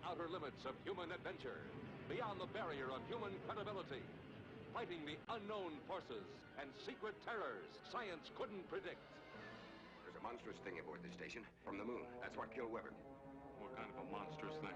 outer limits of human adventure, beyond the barrier of human credibility, fighting the unknown forces and secret terrors science couldn't predict. There's a monstrous thing aboard this station from the moon. That's what killed Weber. What kind of a monstrous thing?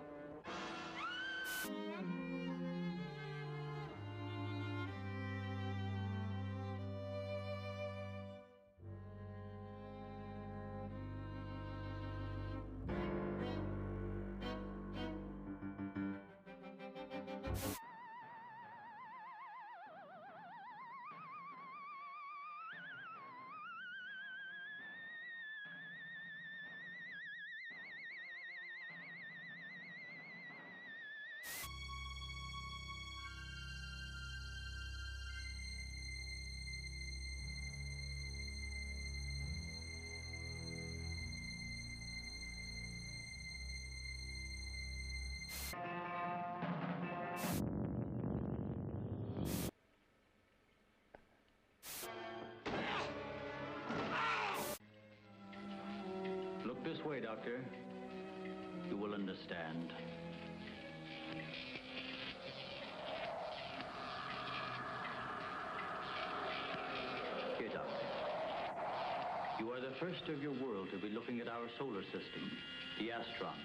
Look this way, Doctor. You will understand. Here, Doctor. You are the first of your world to be looking at our solar system, the Astron.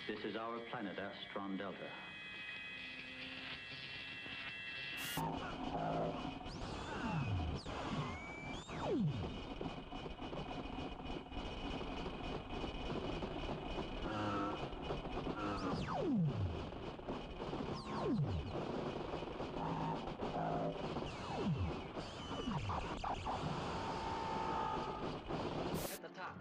This is our planet, Astron Delta. At the top.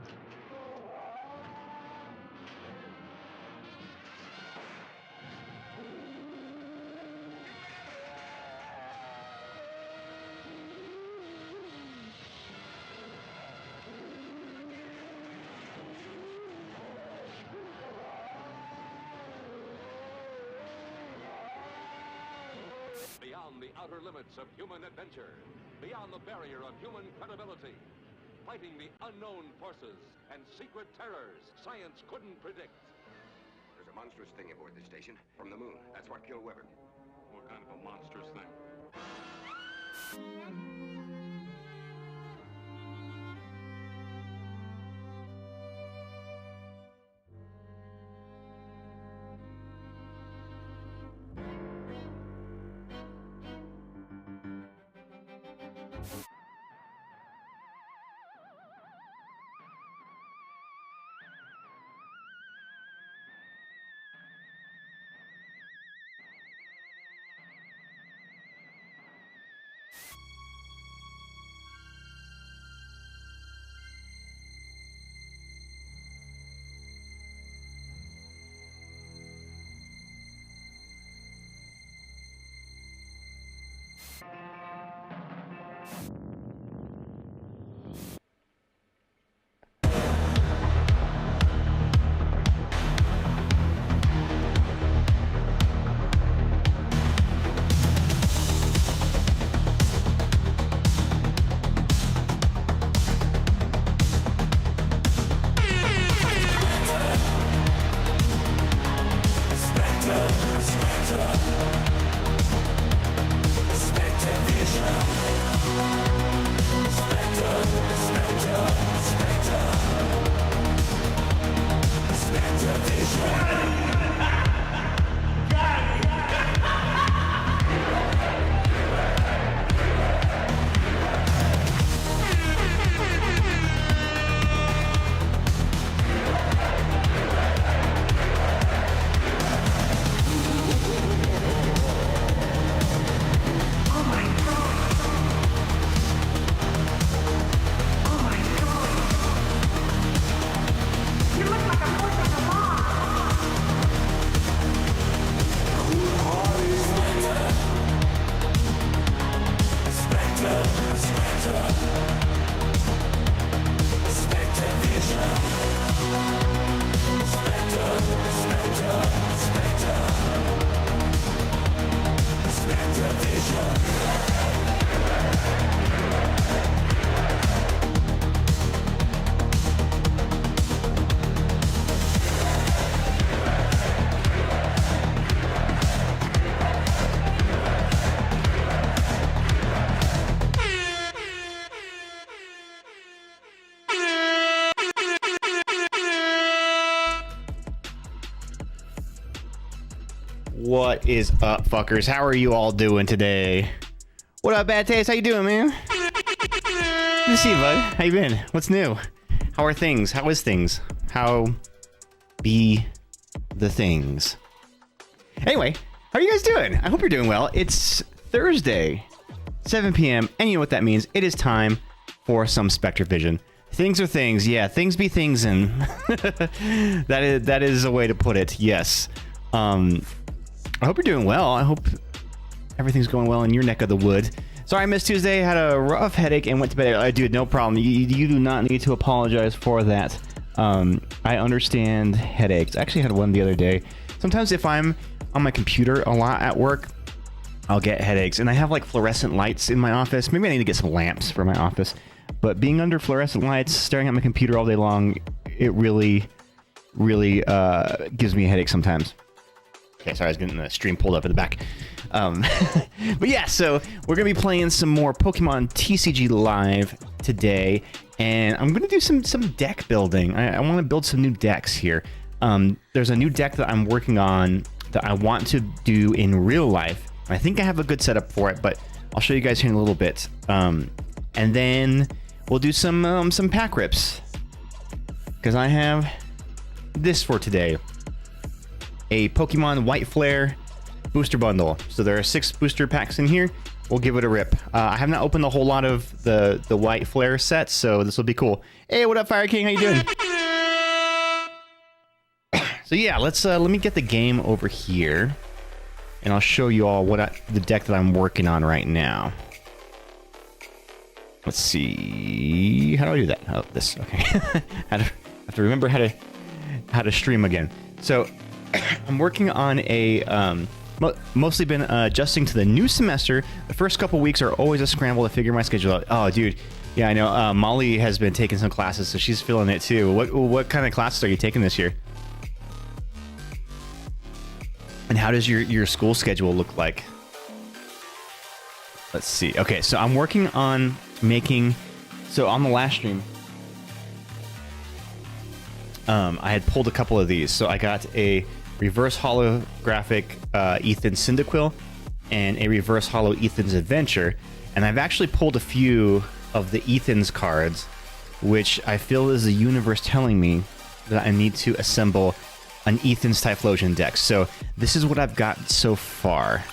Beyond the outer limits of human adventure, beyond the barrier of human credibility, fighting the unknown forces and secret terrors science couldn't predict. There's a monstrous thing aboard this station from the moon. That's what killed Weber. What kind of a monstrous thing? What is up, fuckers? How are you all doing today? What up, Bad Taste? How you doing, man? Good to see you, bud. How you been? What's new? How are things? How is things? How be the things? Anyway, how are you guys doing? I hope you're doing well. It's Thursday, 7 p.m., and you know what that means. It is time for some Spectre Vision. Things are things. Yeah, things be things, and that is a way to put it. Yes. I hope you're doing well. I hope everything's going well in your neck of the wood. Sorry I missed Tuesday. Had a rough headache and went to bed. Dude, no problem. You do not need to apologize for that. I understand headaches. I actually had one the other day. Sometimes if I'm on my computer a lot at work, I'll get headaches. And I have like fluorescent lights in my office. Maybe I need to get some lamps for my office. But being under fluorescent lights, staring at my computer all day long, it really gives me a headache sometimes. Okay, sorry, I was getting the stream pulled up in the back. But yeah, so we're going to be playing some more Pokemon TCG Live today. And I'm going to do some deck building. I want to build some new decks here. There's a new deck that I'm working on that I want to do in real life. I think I have a good setup for it, but I'll show you guys here in a little bit. And then we'll do some pack rips, because I have this for today. A Pokemon White Flare booster bundle. So there are 6 booster packs in here. We'll give it a rip. I have not opened a whole lot of the White Flare sets, so this will be cool. Hey, what up, Fire King? How you doing? So yeah, let me get the game over here, and I'll show you all the deck that I'm working on right now. Let's see. How do I do that? Oh, this. Okay. I have to remember how to stream again. So I'm working on a mostly been adjusting to the new semester. The first couple weeks are always a scramble to figure my schedule out. Oh, dude. Yeah, I know. Molly has been taking some classes, so she's feeling it too. What kind of classes are you taking this year? And how does your school schedule look like? Let's see. Okay, so I'm working on making... So on the last stream, I had pulled a couple of these. So I got a reverse holographic Ethan Cyndaquil and a reverse holo Ethan's Adventure. And I've actually pulled a few of the Ethan's cards, which I feel is the universe telling me that I need to assemble an Ethan's Typhlosion deck. So this is what I've got so far.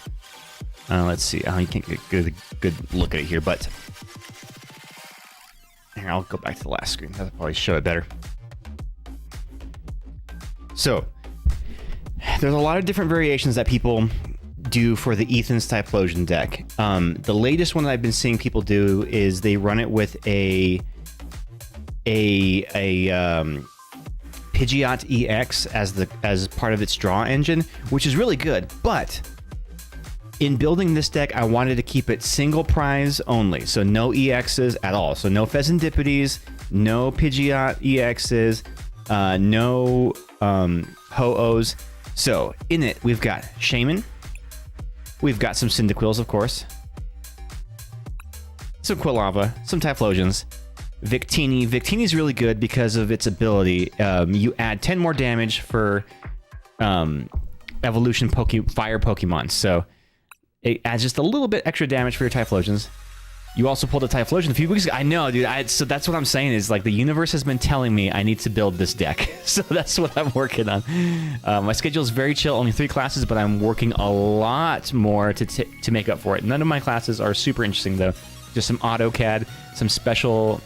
Let's see. Oh, you can't get a good look at it here, but here, I'll go back to the last screen. That'll probably show it better. So there's a lot of different variations that people do for the Ethan's Typhlosion deck. The latest one that I've been seeing people do is they run it with a Pidgeot EX as part of its draw engine, which is really good. But in building this deck, I wanted to keep it single prize only, so no EXs at all. So no Phesandipides, no Pidgeot EXs, no Ho-Ohs. So in it, we've got Shaman, we've got some Cyndaquils, of course, some Quilava, some Typhlosions, Victini. Victini's really good because of its ability. You add 10 more damage for evolution fire Pokemon, so it adds just a little bit extra damage for your Typhlosions. You also pulled a Typhlosion a few weeks ago. I know, dude. So that's what I'm saying is, like, the universe has been telling me I need to build this deck. So that's what I'm working on. My schedule is very chill, only 3 classes, but I'm working a lot more to make up for it. None of my classes are super interesting, though. Just some AutoCAD, some special,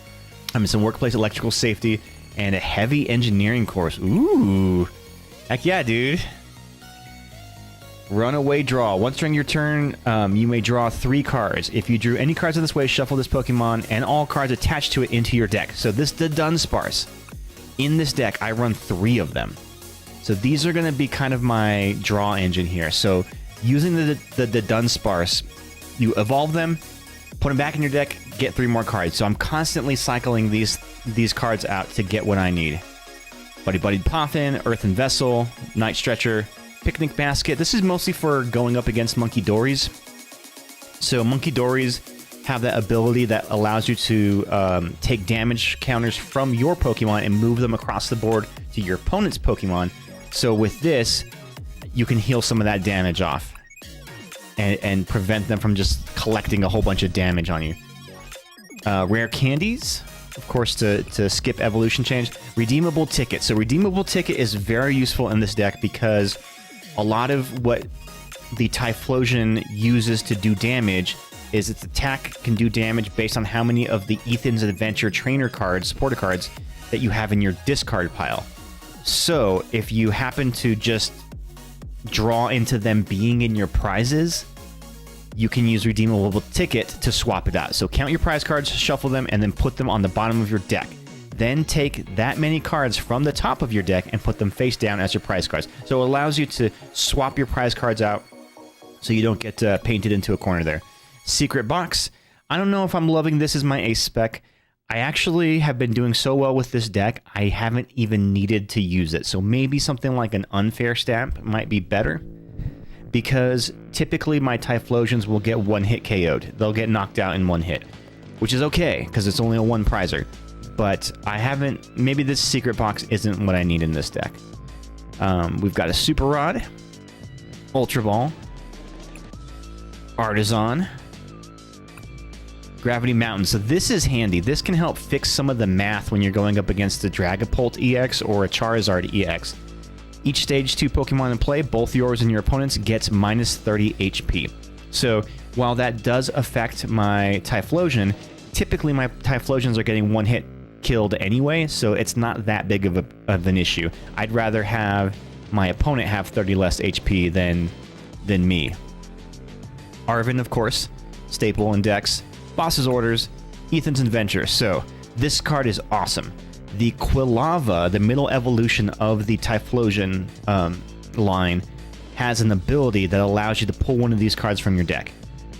some workplace electrical safety, and a heavy engineering course. Ooh. Heck yeah, dude. Runaway draw. Once during your turn, you may draw 3 cards. If you drew any cards in this way, shuffle this Pokemon and all cards attached to it into your deck. So the Dunsparce. In this deck, I run 3 of them. So these are going to be kind of my draw engine here. So using the Dunsparce, you evolve them, put them back in your deck, get 3 more cards. So I'm constantly cycling these cards out to get what I need. Buddy Buddy Poffin, Earthen Vessel, Night Stretcher, Picnic Basket. This is mostly for going up against Monkey Dories. So Monkey Dories have that ability that allows you to take damage counters from your Pokemon and move them across the board to your opponent's Pokemon. So with this, you can heal some of that damage off and prevent them from just collecting a whole bunch of damage on you. Rare candies, of course, to skip evolution change. Redeemable ticket. So redeemable ticket is very useful in this deck because a lot of what the Typhlosion uses to do damage is its attack can do damage based on how many of the Ethan's Adventure trainer cards, supporter cards, that you have in your discard pile. So if you happen to just draw into them being in your prizes, you can use redeemable ticket to swap it out. So count your prize cards, shuffle them, and then put them on the bottom of your deck. Then take that many cards from the top of your deck and put them face down as your prize cards. So it allows you to swap your prize cards out so you don't get painted into a corner there. Secret box. I don't know if I'm loving this as my ace spec. I actually have been doing so well with this deck, I haven't even needed to use it. So maybe something like an unfair stamp might be better, because typically my Typhlosions will get one hit KO'd. They'll get knocked out in one hit, which is okay, because it's only a one prizer. But I haven't... Maybe this secret box isn't what I need in this deck. We've got a Super Rod, Ultra Ball, Artisan, Gravity Mountain. So this is handy. This can help fix some of the math when you're going up against a Dragapult EX or a Charizard EX. Each stage 2 Pokemon in play, both yours and your opponent's, gets minus 30 HP. So while that does affect my Typhlosion, typically my Typhlosions are getting one hit killed anyway, so it's not that big of an issue. I'd rather have my opponent have 30 less HP than me. Arvin, of course, staple in decks. Boss's Orders, Ethan's Adventure. So this card is awesome. The Quilava, the middle evolution of the Typhlosion line, has an ability that allows you to pull one of these cards from your deck.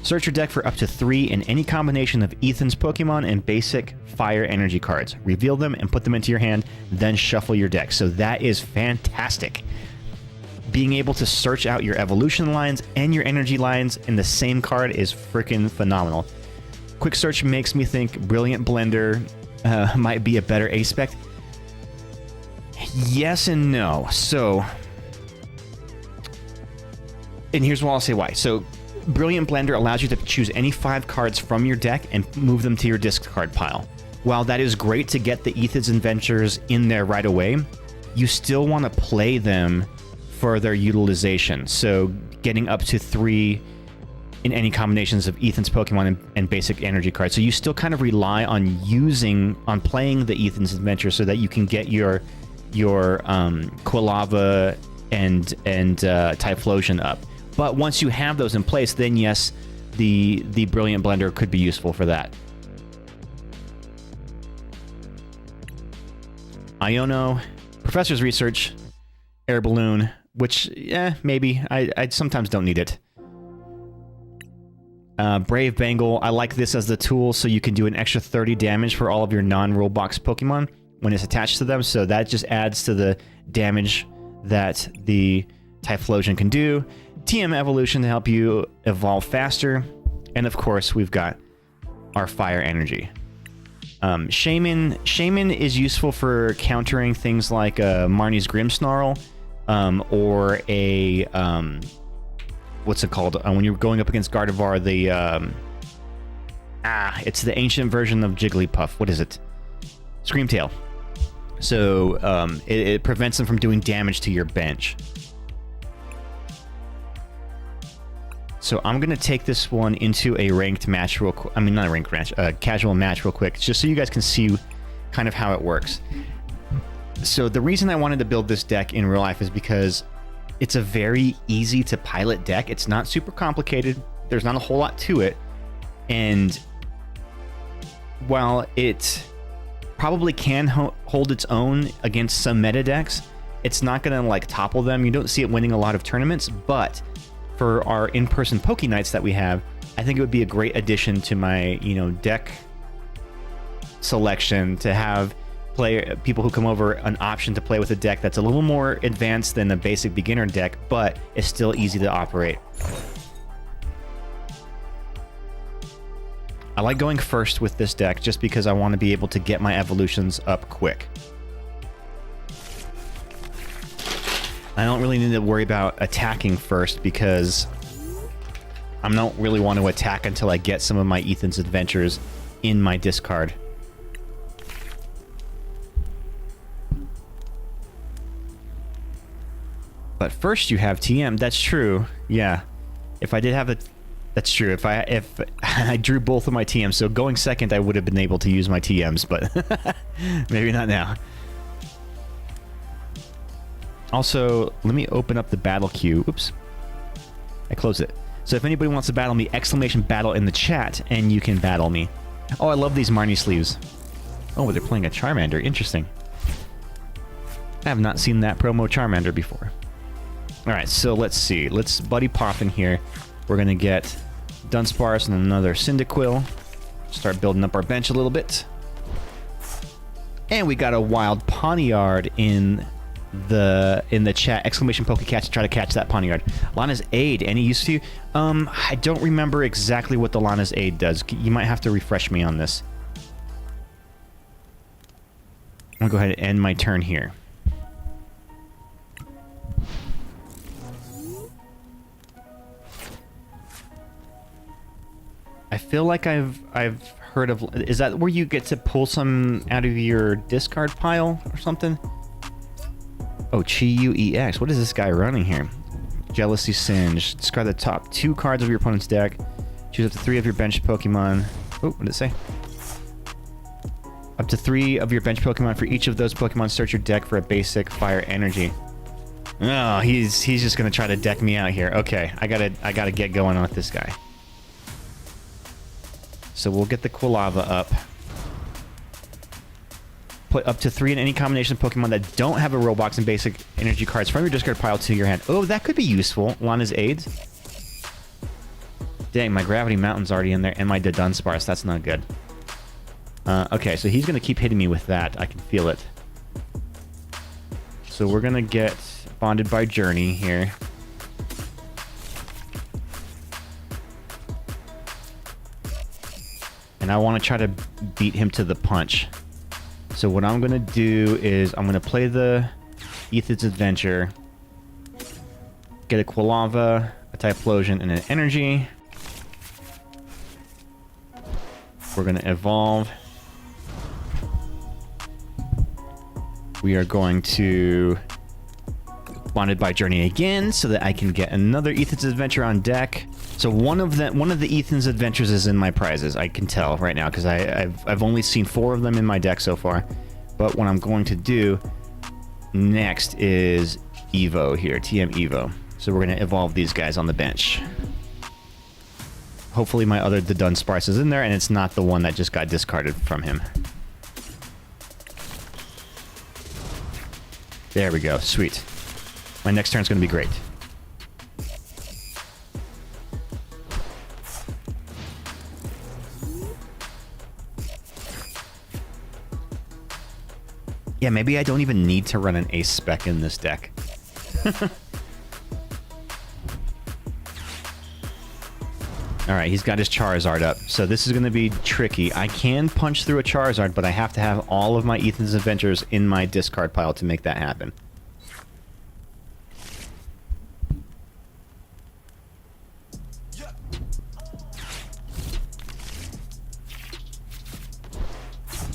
Search your deck for up to 3 in any combination of Ethan's Pokemon and basic Fire Energy cards. Reveal them and put them into your hand, then shuffle your deck. So that is fantastic. Being able to search out your evolution lines and your energy lines in the same card is freaking phenomenal. Quick search makes me think Brilliant Blender might be a better ace spec. Yes and no. So, and here's why I'll say why. So, Brilliant Blender allows you to choose any 5 cards from your deck and move them to your discard pile. While that is great to get the Ethan's Adventures in there right away, you still want to play them for their utilization. So, getting up to 3 in any combinations of Ethan's Pokemon and basic energy cards. So you still kind of rely on playing the Ethan's Adventure so that you can get your Quilava and Typhlosion up. But once you have those in place, then yes, the Brilliant Blender could be useful for that. Iono, Professor's Research, Air Balloon, which, maybe. I sometimes don't need it. Brave Bengal, I like this as the tool so you can do an extra 30 damage for all of your non-rule box Pokemon when it's attached to them, so that just adds to the damage that the Typhlosion can do. TM Evolution to help you evolve faster, and of course we've got our Fire Energy. Shaman is useful for countering things like Marnie's Grimmsnarl, or a... what's it called? When you're going up against Gardevoir, it's the ancient version of Jigglypuff. What is it? Screamtail. So it prevents them from doing damage to your bench. So I'm going to take this one into a ranked match real quick. I mean, not a ranked match, a casual match real quick, just so you guys can see kind of how it works. So the reason I wanted to build this deck in real life is because it's a very easy to pilot deck. It's not super complicated. There's not a whole lot to it. And while it probably can hold its own against some meta decks, it's not going to like topple them. You don't see it winning a lot of tournaments, but for our in-person Poke Nights that we have, I think it would be a great addition to my, deck selection to have people who come over an option to play with a deck that's a little more advanced than a basic beginner deck, but is still easy to operate. I like going first with this deck just because I want to be able to get my evolutions up quick. I don't really need to worry about attacking first because I don't really want to attack until I get some of my Ethan's Adventures in my discard. But first you have TM. That's true. Yeah. If I did have a... That's true. If I drew both of my TMs, so going second I would have been able to use my TMs, but maybe not now. Also, let me open up the battle queue. Oops. I closed it. So if anybody wants to battle me, exclamation battle in the chat, and you can battle me. Oh, I love these Marnie sleeves. Oh, they're playing a Charmander. Interesting. I have not seen that promo Charmander before. Alright, so let's see. Let's buddy pop in here. We're going to get Dunsparce and another Cyndaquil. Start building up our bench a little bit. And we got a wild Poniard in the chat. Exclamation Pokecatch to try to catch that Poniard. Lana's Aid, any use to you? I don't remember exactly what the Lana's Aid does. You might have to refresh me on this. I'm going to go ahead and end my turn here. I feel like I've heard of... Is that where you get to pull some out of your discard pile or something? Oh, Chi-Yu-EX. What is this guy running here? Jealousy Singe. Discard the top 2 cards of your opponent's deck. Choose up to 3 of your bench Pokemon. Oh, what did it say? Up to 3 of your bench Pokemon. For each of those Pokemon, search your deck for a basic fire energy. Oh, he's just gonna try to deck me out here. Okay, I gotta get going on with this guy. So we'll get the Quilava up. Put up to 3 in any combination of Pokemon that don't have a Roblox and basic energy cards from your discard pile to your hand. Oh, that could be useful. Lana's Aids. Dang, my Gravity Mountain's already in there, and my Dunsparce. That's not good. Okay, so he's going to keep hitting me with that. I can feel it. So we're going to get Bonded by Journey here. And I want to try to beat him to the punch. So what I'm going to do is I'm going to play the Ethan's Adventure, get a Quilava, a Typhlosion, and an Energy. We're going to evolve. We are going to Bonded by Journey again so that I can get another Ethan's Adventure on deck. So one of the Ethan's Adventures is in my prizes. I can tell right now because I've only seen 4 of them in my deck so far. But what I'm going to do next is Evo here, TM Evo. So we're going to evolve these guys on the bench. Hopefully my other Dunsparce is in there and it's not the one that just got discarded from him. There we go, sweet. My next turn's going to be great. Yeah, maybe I don't even need to run an Ace Spec in this deck. Alright, he's got his Charizard up, so this is going to be tricky. I can punch through a Charizard, but I have to have all of my Ethan's Adventures in my discard pile to make that happen.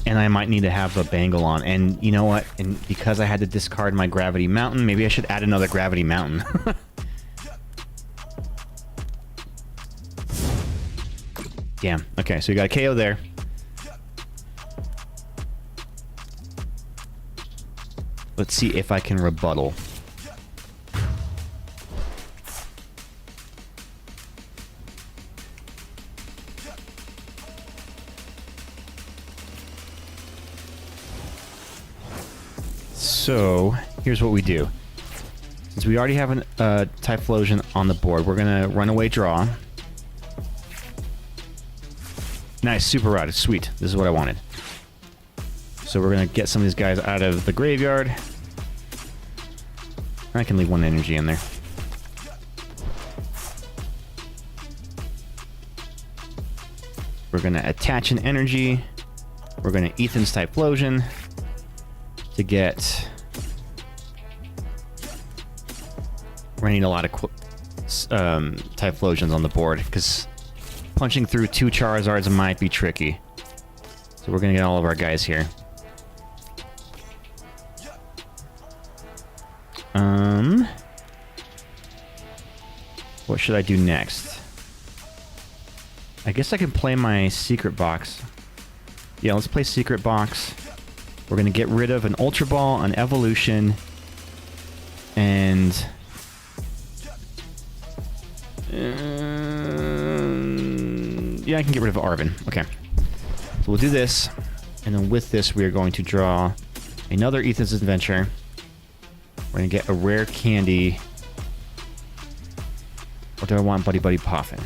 And I might need to have a Bangle on. And you know what? And because I had to discard my Gravity Mountain, maybe I should add another Gravity Mountain. Damn. Okay, so we got a KO there. Let's see if I can rebuttal. So, here's what we do. Since we already have a Typhlosion on the board, we're going to Runaway Draw. Nice, Super Rod. Sweet. This is what I wanted. So we're going to get some of these guys out of the graveyard. I can leave one energy in there. We're going to attach an energy. We're going to Ethan's Typhlosion to get We're gonna need a lot of Typhlosions on the board, because punching through 2 Charizards might be tricky. So we're gonna get all of our guys here. What should I do next? I guess I can play my Secret Box. Yeah, let's play Secret Box. We're gonna get rid of an Ultra Ball, an Evolution, and... yeah, I can get rid of Arvin. Okay. So we'll do this, and then with this we are going to draw another Ethan's Adventure. We're gonna get a rare candy. Or do I want Buddy Buddy Poffin?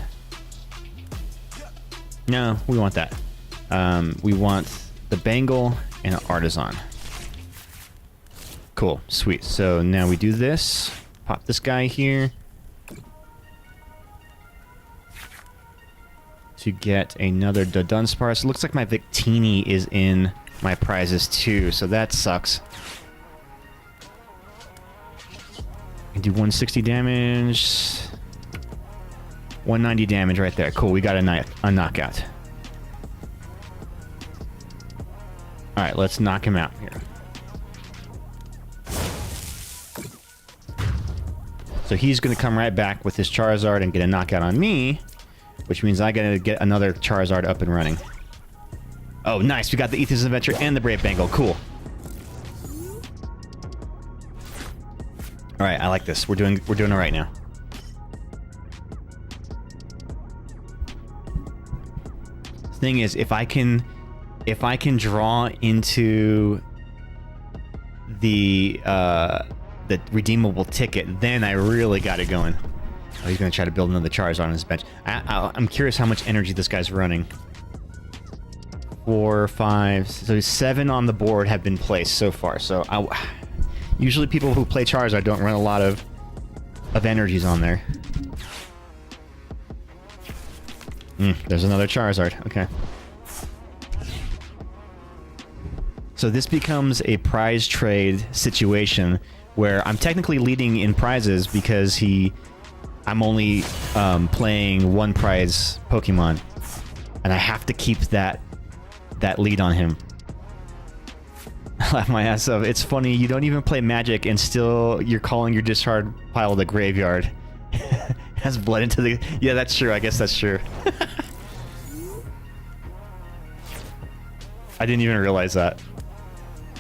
No, we want that. We want the Bangle and an Artisan. Cool, sweet. So now we do this. Pop this guy here. To get another Dunsparce. It looks like my Victini is in my prizes too, so that sucks. I can do 160 damage. 190 damage right there. Cool, we got a knockout. Alright, let's knock him out here. So he's going to come right back with his Charizard and get a knockout on me, which means I gotta get another Charizard up and running. Oh, nice. We got the Ethan's Adventure and the Brave Bengal. Cool. Alright, I like this. We're doing it right now. Thing is, if I can draw into the redeemable ticket, then I really got it going. Oh, he's gonna try to build another Charizard on his bench. I'm curious how much energy this guy's running. 4, 5, so 7 on the board have been placed so far. So usually people who play Charizard don't run a lot of energies on there. There's another Charizard. Okay. So this becomes a prize trade situation where I'm technically leading in prizes because I'm only playing 1 prize Pokemon, and I have to keep that lead on him. I laugh my ass off. It's funny, you don't even play Magic and still you're calling your discard pile the graveyard. Has blood into the... Yeah, that's true. I guess that's true. I didn't even realize that.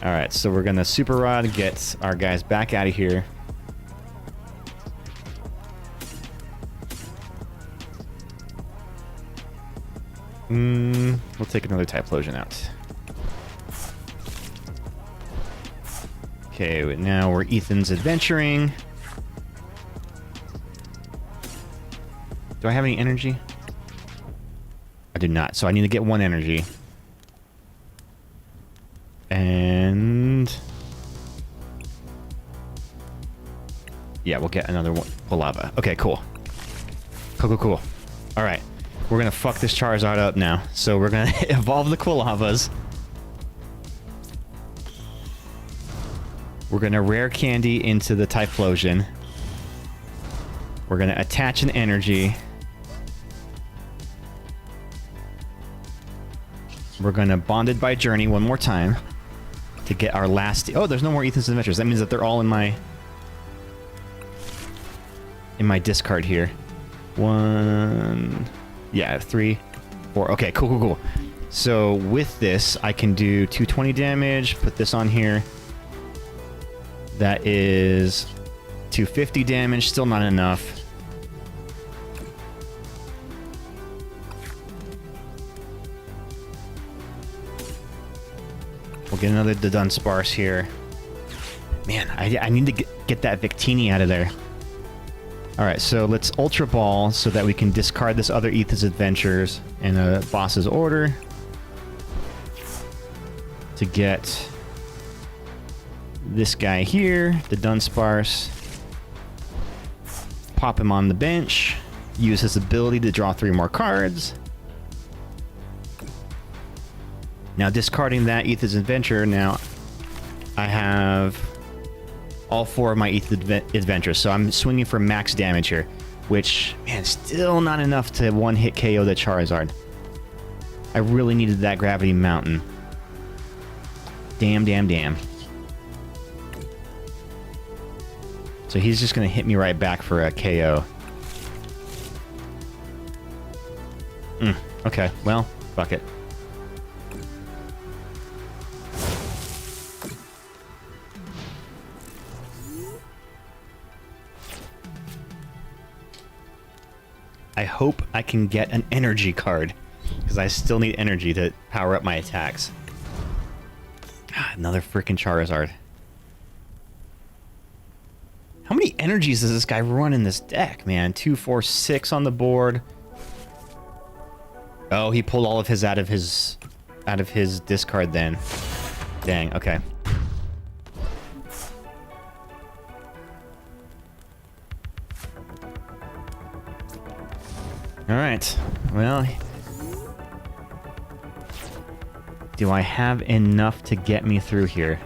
Alright, so we're gonna Super Rod, get our guys back out of here. We'll take another Typhlosion out. Okay, now we're Ethan's adventuring. Do I have any energy? I do not, so I need to get 1 energy. And... yeah, we'll get another one. Lava. Okay, cool. Cool. Alright. We're gonna fuck this Charizard up now. So we're gonna evolve the Quilavas. We're gonna rare candy into the Typhlosion. We're gonna attach an energy. We're gonna Bonded by Journey one more time to get our last... oh, there's no more Ethan's Adventures. That means that they're all in my discard here. 1... yeah, 3, 4. Okay, cool. So with this, I can do 220 damage, put this on here. That is 250 damage, still not enough. We'll get another Dunsparce here. Man, I need to get that Victini out of there. Alright, so let's Ultra Ball so that we can discard this other Ethan's Adventures in a boss's order. To get this guy here, the Dunsparce. Pop him on the bench. Use his ability to draw 3 more cards. Now discarding that Ethan's Adventure, now I have all 4 of my ETH adventures. So I'm swinging for max damage here, which, man, still not enough to one-hit KO the Charizard. I really needed that Gravity Mountain. Damn, damn, damn. So he's just going to hit me right back for a KO. Okay, well, fuck it. I hope I can get an energy card, because I still need energy to power up my attacks. Another freaking Charizard. How many energies does this guy run in this deck, man? 2, 4, 6 on the board. Oh, he pulled all of his out of his discard then. Dang, okay. Alright, well... do I have enough to get me through here?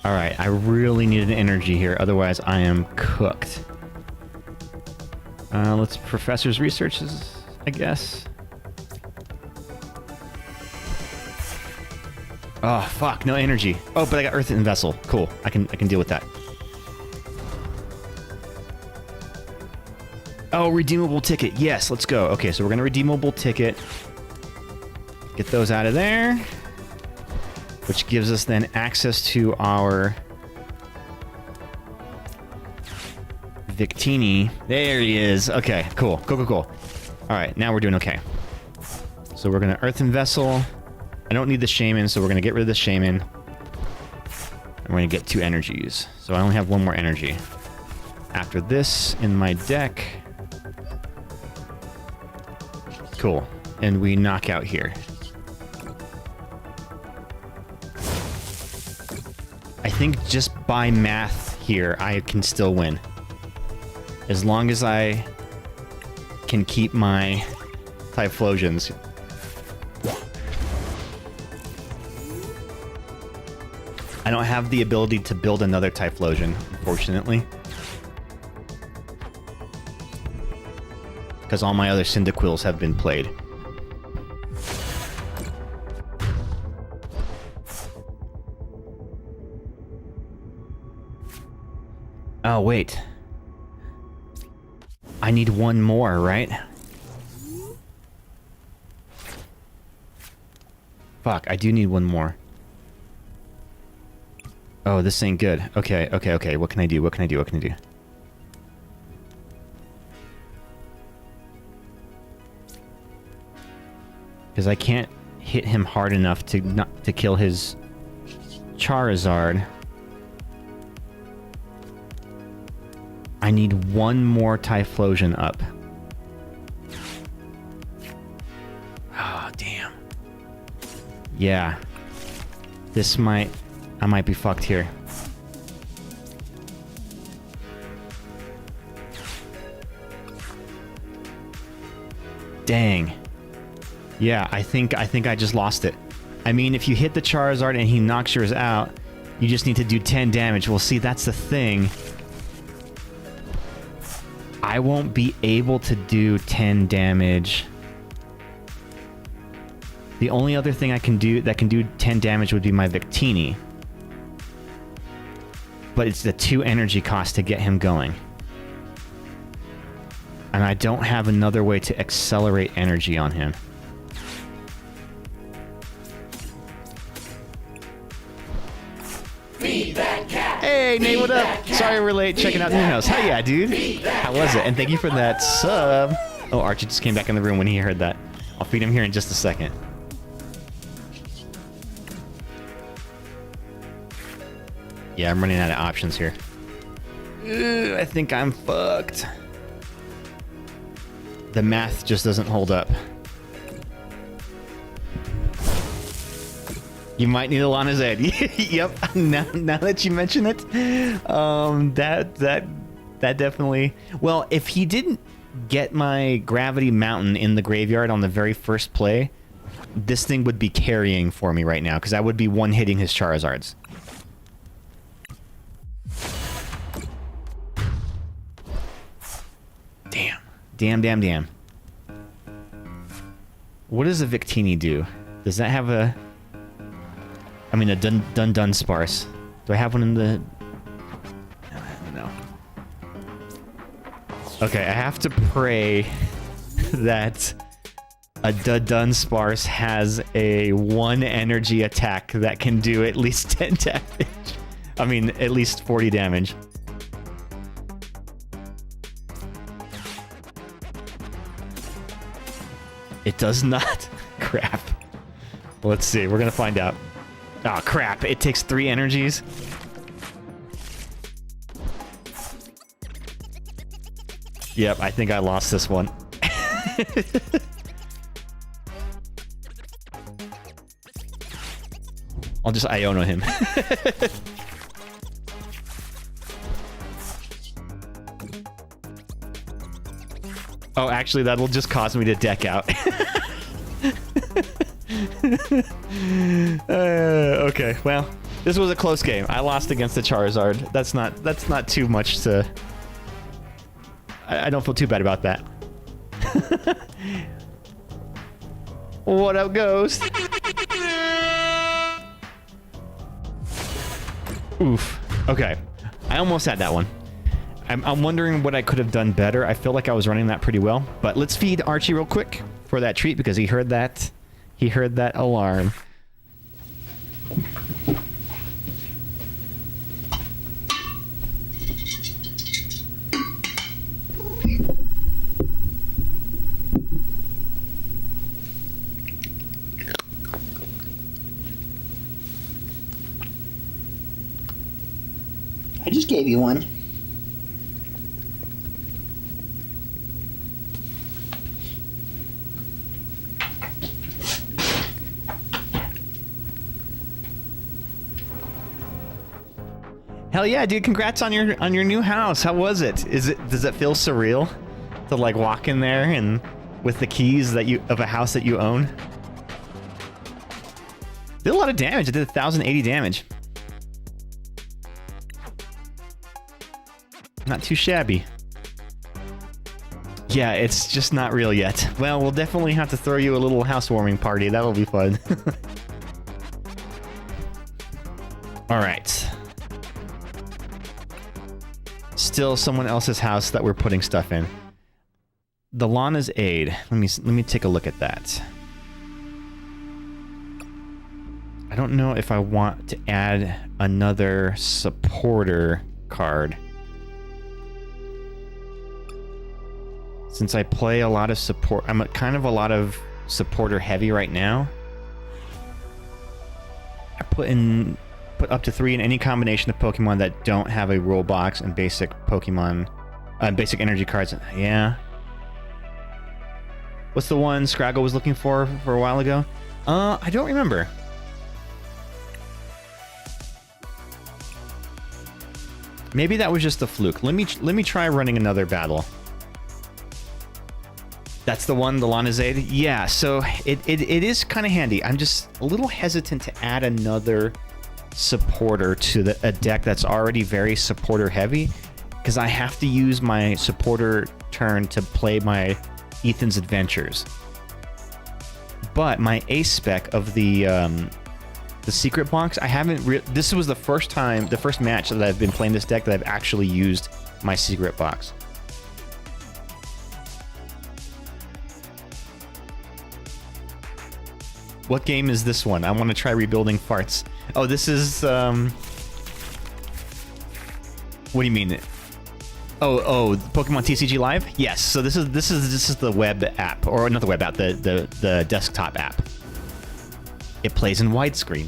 Alright, I really need an energy here, otherwise I am cooked. Let's Professor's Researches, I guess. Oh, fuck, no energy. Oh, but I got Earthen Vessel. Cool, I can deal with that. Oh, redeemable ticket. Yes, let's go. Okay, so we're gonna redeemable ticket. Get those out of there. Which gives us then access to our Victini. There he is. Okay, cool. Cool, cool, cool. Alright, now we're doing okay. So we're gonna Earthen Vessel. I don't need the Shaman, so we're gonna get rid of the Shaman. And we're gonna get 2 energies. So I only have 1 more energy. After this, in my deck... Cool. And we knock out here. I think just by math here, I can still win. As long as I can keep my Typhlosions. I don't have the ability to build another Typhlosion, unfortunately. Because all my other Cyndaquils have been played. Oh, wait. I need 1 more, right? Fuck, I do need 1 more. Oh, this ain't good. Okay, okay, okay. What can I do? What can I do? What can I do? Because I can't hit him hard enough to kill his Charizard. I need 1 more Typhlosion up. Oh, damn. Yeah. This might... I might be fucked here. Dang. Yeah, I think I just lost it. I mean, if you hit the Charizard and he knocks yours out, you just need to do 10 damage. Well, see, that's the thing. I won't be able to do 10 damage. The only other thing I can do that can do 10 damage would be my Victini. But it's the 2 energy cost to get him going. And I don't have another way to accelerate energy on him. Feed that cat. Hey, Nate, what up? Feed that Sorry we're late checking out New House. Hell yeah, dude. How was it? And thank you for that sub. Oh, Archie just came back in the room when he heard that. I'll feed him here in just a second. Yeah, I'm running out of options here. Ugh, I think I'm fucked. The math just doesn't hold up. You might need Alana's Ed. Yep. Now that you mention it, that definitely. Well, if he didn't get my Gravity Mountain in the graveyard on the very first play, this thing would be carrying for me right now, because I would be one-hitting his Charizards. Damn. Damn, damn, damn. What does a Victini do? Does that have a... I mean, a Dun Sparse. Do I have one in the... I don't know. Okay, I have to pray that a Dun Sparse has a 1 energy attack that can do at least 10 damage. I mean, at least 40 damage. It does not. Crap. Let's see. We're gonna find out. Oh, crap. It takes 3 energies. Yep, I think I lost this one. I'll just Iono him. Oh, actually, that'll just cause me to deck out. Okay, well, this was a close game. I lost against the Charizard. That's not too much to... I don't feel too bad about that. What up, Ghost? Oof. Okay. I almost had that one. I'm wondering what I could have done better. I feel like I was running that pretty well. But let's feed Archie real quick for that treat, because he heard that. He heard that alarm. I just gave you one. Hell yeah, dude! Congrats on your new house. How was it? Does it feel surreal to like walk in there and with the keys of a house that you own? Did a lot of damage. It did 1,080 damage. Not too shabby. Yeah, it's just not real yet. Well, we'll definitely have to throw you a little housewarming party. That'll be fun. All right. Still someone else's house that we're putting stuff in. The Lana's Aid. Let me take a look at that. I don't know if I want to add another supporter card. Since I play a lot of support, I'm kind of a lot of supporter heavy right now. I put up to 3 in any combination of Pokemon that don't have a rule box and basic Pokemon, basic energy cards. Yeah. What's the one Scraggle was looking for a while ago? I don't remember. Maybe that was just a fluke. Let me try running another battle. That's the one, the Lana's Aid? Yeah, so it is kind of handy. I'm just a little hesitant to add another supporter to a deck that's already very supporter heavy, because I have to use my supporter turn to play my Ethan's Adventures. But my ace spec of the secret box, I haven't... This was the first match that I've been playing this deck that I've actually used my secret box. What game is this one? I want to try rebuilding farts. Oh, this is, what do you mean? Oh, Pokemon TCG Live? Yes. So this is the web app, or not the web app, the desktop app. It plays in widescreen.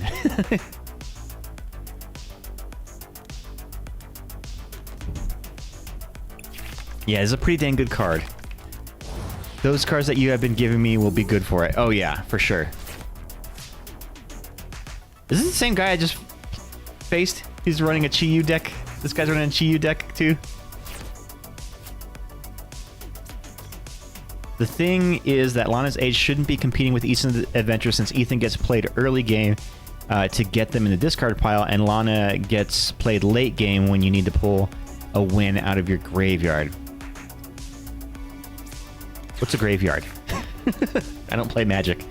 Yeah, it's a pretty dang good card. Those cards that you have been giving me will be good for it. Oh yeah, for sure. Is this the same guy I just faced? He's running a Chi-Yu deck. This guy's running a Chi-Yu deck too. The thing is that Lana's age shouldn't be competing with Ethan's adventure since Ethan gets played early game to get them in the discard pile, and Lana gets played late game when you need to pull a win out of your graveyard. What's a graveyard? I don't play Magic.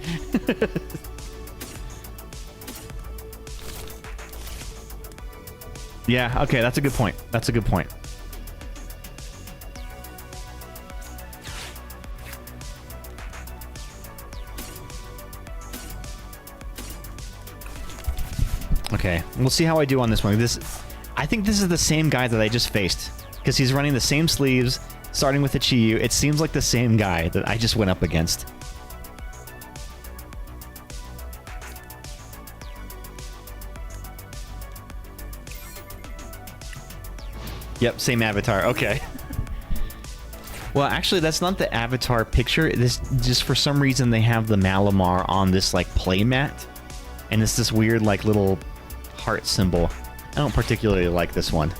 Yeah, okay, that's a good point. That's a good point. Okay, we'll see how I do on this one. I think this is the same guy that I just faced, because he's running the same sleeves, starting with the Chiyu. It seems like the same guy that I just went up against. Yep, same avatar. Okay. Well, actually, that's not the avatar picture. This just for some reason they have the Malamar on this like play mat, and it's this weird like little heart symbol. I don't particularly like this one.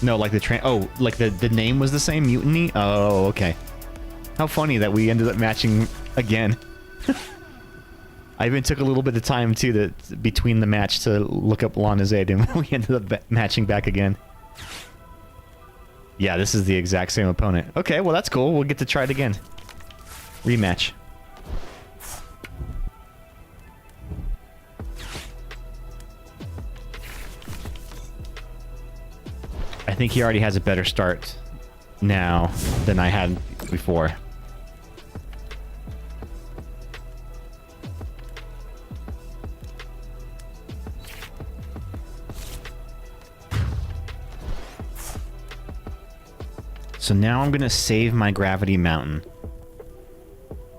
No, like the like the name was the same, Mutiny? Oh, okay. How funny that we ended up matching again. I even took a little bit of time too between the match to look up Lana's aid, and we ended up matching back again. Yeah, this is the exact same opponent. Okay, well that's cool. We'll get to try it again. Rematch. I think he already has a better start now than I had before. So now I'm going to save my Gravity Mountain.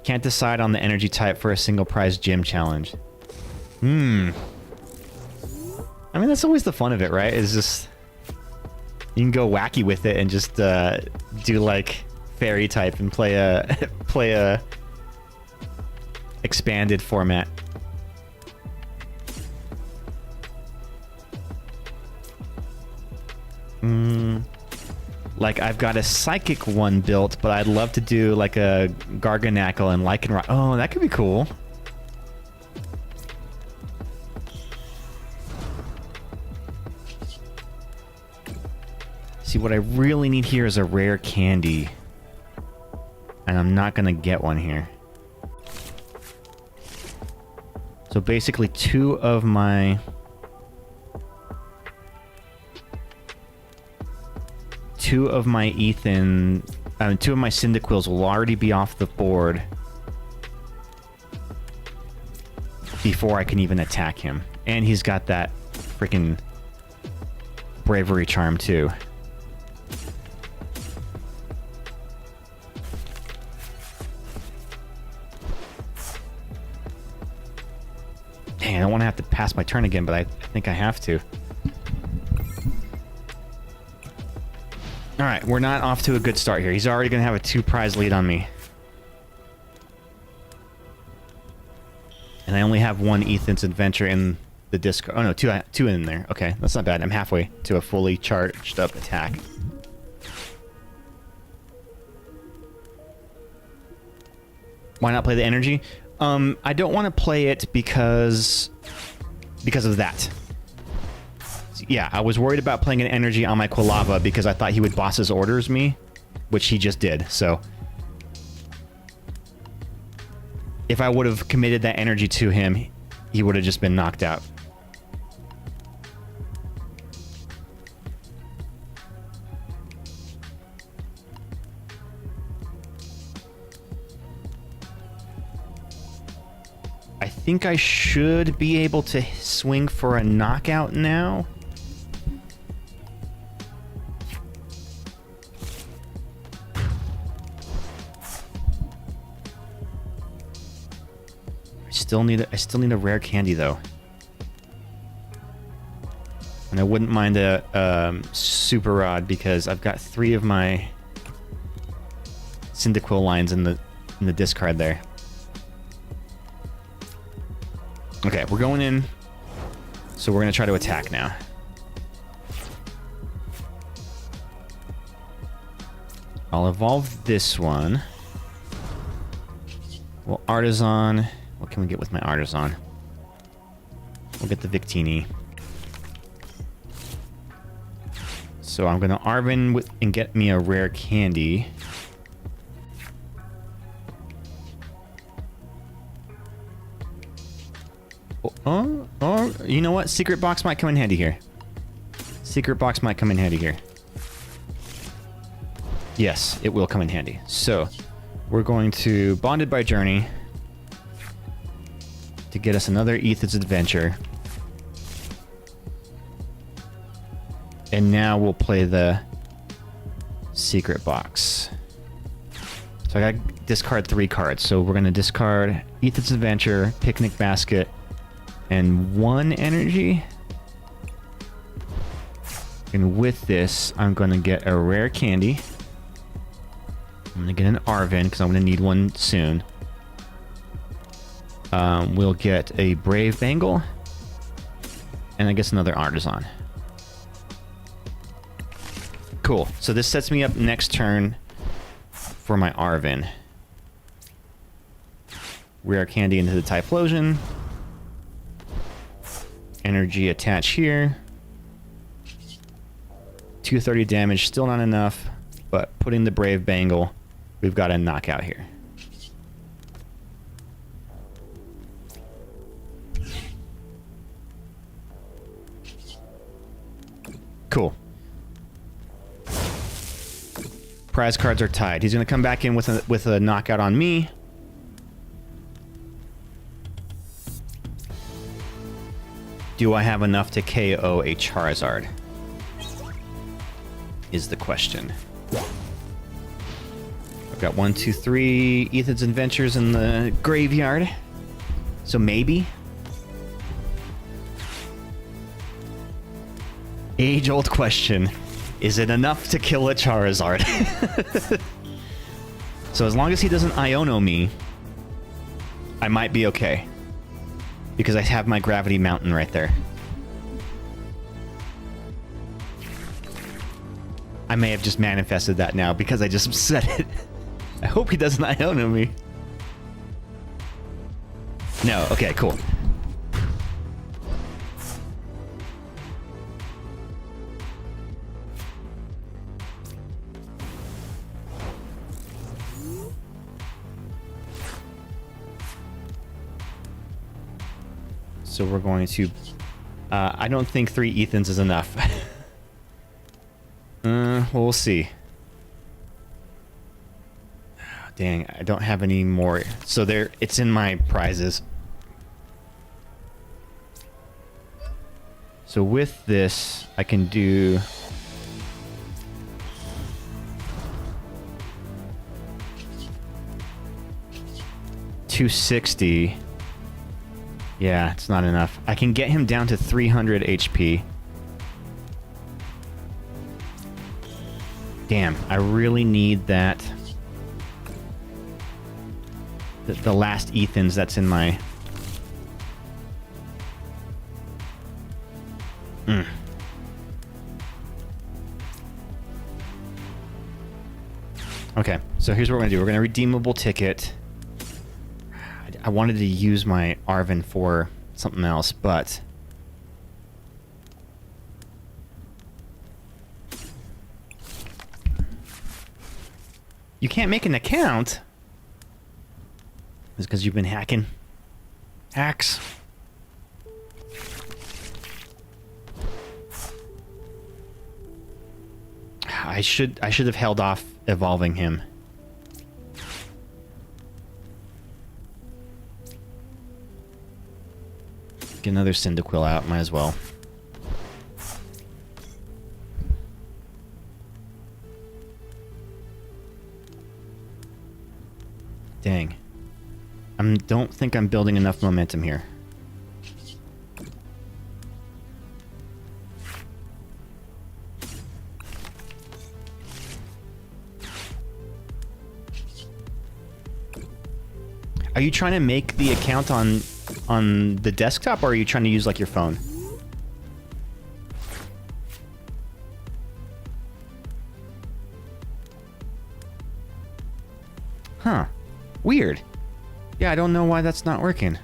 Can't decide on the energy type for a single prize gym challenge. I mean, that's always the fun of it, right? Is just... You can go wacky with it and just do like fairy type and play a expanded format. Like I've got a psychic one built, but I'd love to do like a Garganackle and Lycanroc. Oh, that could be cool. See, what I really need here is a rare candy. And I'm not gonna get one here. So basically two of my Ethan, two of my Cyndaquils will already be off the board before I can even attack him. And he's got that freaking Bravery Charm too. Dang, I don't want to have to pass my turn again, but I think I have to. Alright, we're not off to a good start here. He's already going to have a 2-prize lead on me. And I only have one Ethan's Adventure in the discard. Oh no, two in there. Okay, that's not bad. I'm halfway to a fully charged up attack. Why not play the energy? I don't want to play it because of that. Yeah, I was worried about playing an energy on my Quilava because I thought he would boss's orders me, which he just did, so... If I would have committed that energy to him, he would have just been knocked out. I think I should be able to swing for a knockout now. I still need a rare candy though. And I wouldn't mind a Super Rod because I've got 3 of my Cyndaquil lines in the discard there. Okay, we're going in. So we're going to try to attack now. I'll evolve this one. Well, Artisan. What can we get with my Artisan? We'll get the Victini. So I'm going to Arvin and get me a rare candy. Oh, you know what? Secret box might come in handy here. Secret box might come in handy here. Yes, it will come in handy. So we're going to Bonded by Journey to get us another Ethan's Adventure. And now we'll play the secret box. So I gotta discard 3 cards. So we're gonna discard Ethan's Adventure, Picnic Basket, and 1 energy. And with this, I'm gonna get a rare candy. I'm gonna get an Arvin because I'm gonna need one soon. We'll get a Brave Bangle, and I guess another Artisan. Cool. So this sets me up next turn for my Arvin. Rare candy into the Typhlosion. Energy attach here. 230 damage, still not enough, but putting the Brave Bangle, we've got a knockout here. Cool. Prize cards are tied. He's going to come back in with a knockout on me. Do I have enough to KO a Charizard? Is the question. I've got 1, 2, 3 Ethan's Adventures in the graveyard. So maybe. Age-old question. Is it enough to kill a Charizard? So as long as he doesn't Iono me, I might be okay. Because I have my Gravity Mountain right there. I may have just manifested that now because I just said it. I hope he doesn't Iono me. No, okay, cool. So we're going to... I don't think 3 Ethans is enough. We'll see. Dang, I don't have any more. So there, it's in my prizes. So with this, I can do... $260. Yeah, it's not enough. I can get him down to 300 HP. Damn, I really need that. The last Ethans that's in my... Okay, so here's what we're gonna do. We're gonna redeemable ticket. I wanted to use my Arvin for something else, but... You can't make an account? It's because you've been hacking. Hacks. I should have held off evolving him. Get another Cyndaquil out, might as well. Dang. I don't think I'm building enough momentum here. Are you trying to make the account on the desktop, or are you trying to use like your phone? Huh. Weird. Yeah, I don't know why that's not working.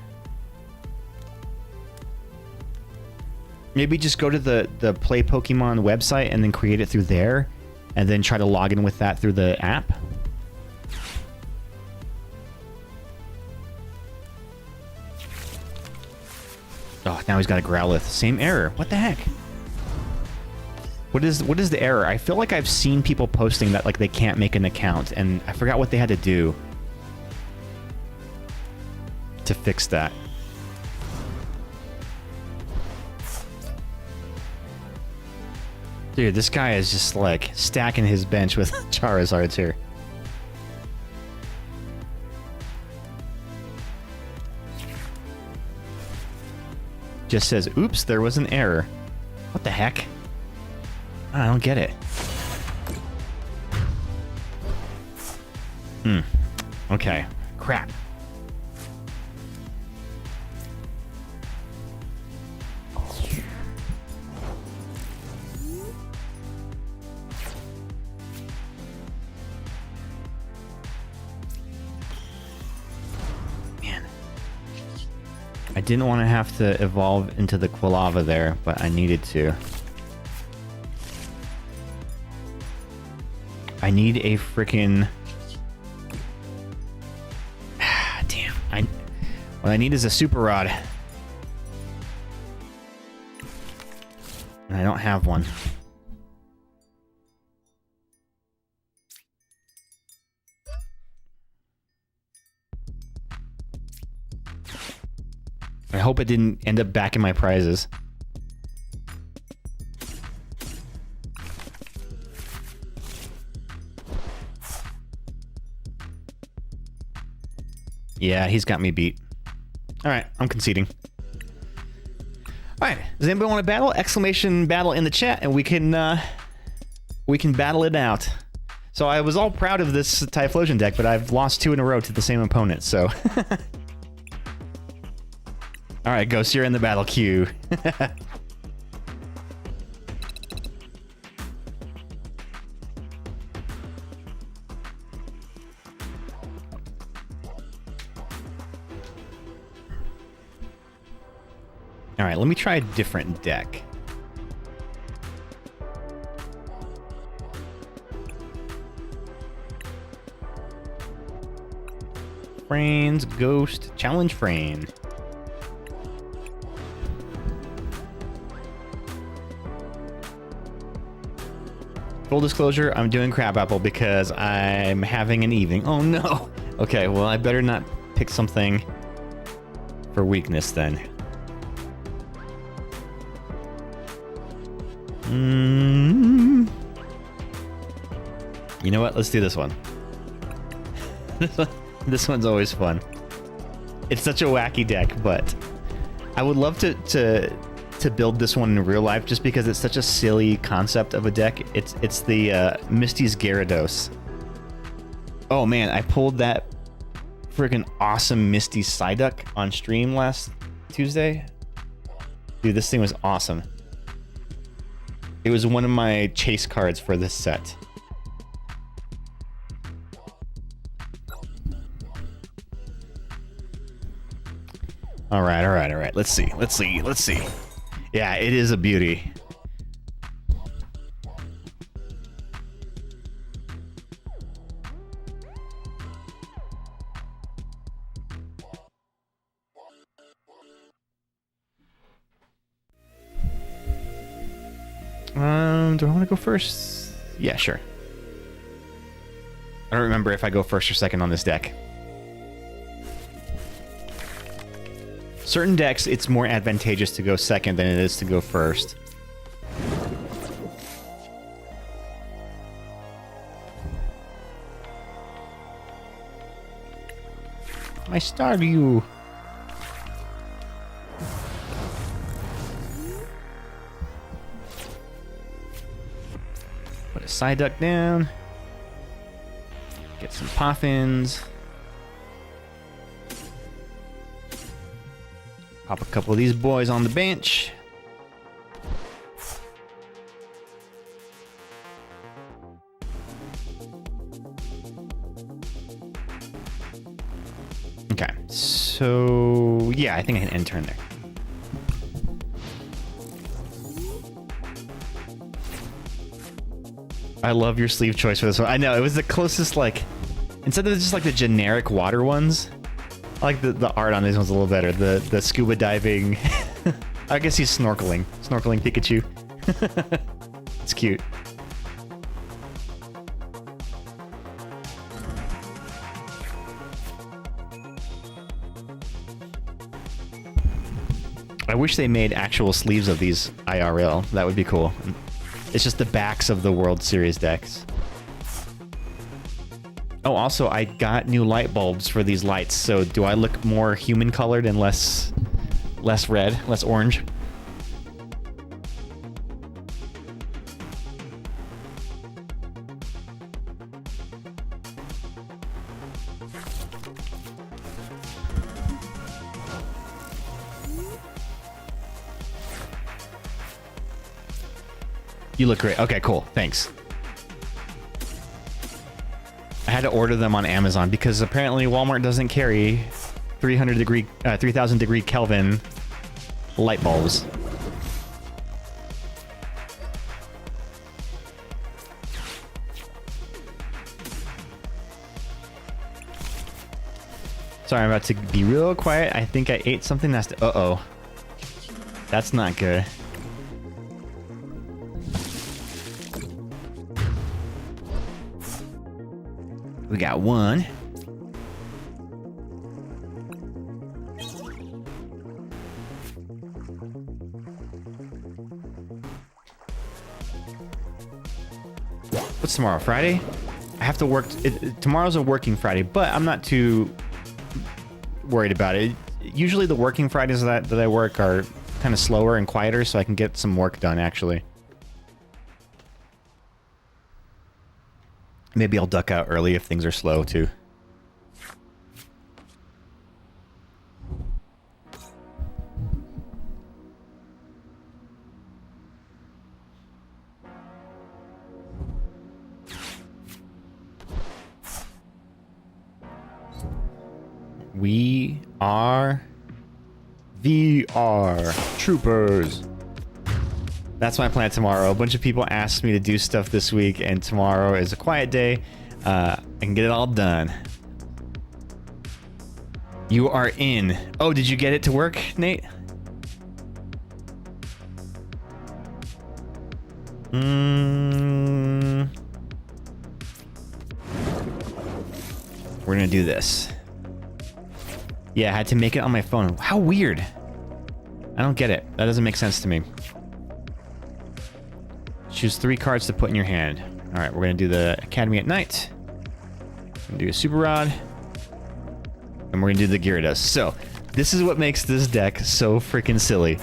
Maybe just go to the Play Pokemon website and then create it through there, and then try to log in with that through the app. Oh, now he's got a Growlithe. Same error. What the heck? What is the error? I feel like I've seen people posting that like they can't make an account, and I forgot what they had to do to fix that. Dude, this guy is just like stacking his bench with Charizards here. Just says, oops, there was an error. What the heck? I don't get it. Okay. Crap. I didn't want to have to evolve into the Quilava there, but I needed to. I need a freaking... Damn. What I need is a Super Rod. And I don't have one. I hope it didn't end up back in my prizes. Yeah, he's got me beat. Alright, I'm conceding. Alright, does anybody want to battle? Exclamation battle in the chat, and we can battle it out. So I was all proud of this Typhlosion deck, but I've lost 2 in a row to the same opponent, so... Alright, Ghost, you're in the battle queue. Alright, let me try a different deck. Frain's Ghost Challenge Frain. Full disclosure, I'm doing Crabapple because I'm having an evening. Oh no! Okay, well I better not pick something for weakness then. You know what? Let's do this one. This one's always fun. It's such a wacky deck, but I would love to build this one in real life just because it's such a silly concept of a deck. It's the Misty's Gyarados. Oh man, I pulled that freaking awesome Misty Psyduck on stream last Tuesday. Dude, this thing was awesome. It was one of my chase cards for this set. All right. Let's see. Yeah, it is a beauty. Do I want to go first? Yeah, sure. I don't remember if I go first or second on this deck. Certain decks, it's more advantageous to go second than it is to go first. My Staryu. Put a Psyduck down. Get some Poffins. Pop a couple of these boys on the bench. Okay, so yeah, I think I can end turn there. I love your sleeve choice for this one. I know, it was the closest, like, instead of just like the generic water ones, I like the art on these ones a little better. The scuba diving. I guess he's snorkeling. Snorkeling Pikachu. It's cute. I wish they made actual sleeves of these IRL. That would be cool. It's just the backs of the World Series decks. Oh, also, I got new light bulbs for these lights, so do I look more human-colored and less red, less orange? You look great. Okay, cool. Thanks. I had to order them on Amazon because apparently Walmart doesn't carry 3000 degree Kelvin light bulbs. Sorry, I'm about to be real quiet. I think I ate something that's... Uh-oh. That's not good. We got one. What's tomorrow? Friday? I have to work. Tomorrow's a working Friday, but I'm not too worried about it. Usually the working Fridays that I work are kind of slower and quieter, so I can get some work done, actually. Maybe I'll duck out early if things are slow, too. We are VR troopers. That's my plan tomorrow. A bunch of people asked me to do stuff this week, and tomorrow is a quiet day. I can get it all done. You are in. Oh, did you get it to work, Nate? We're gonna do this. Yeah, I had to make it on my phone. How weird. I don't get it. That doesn't make sense to me. Choose 3 cards to put in your hand. All right, we're gonna do the Academy at Night. We're gonna do a Super Rod. And we're gonna do the Gyarados. So, this is what makes this deck so freaking silly.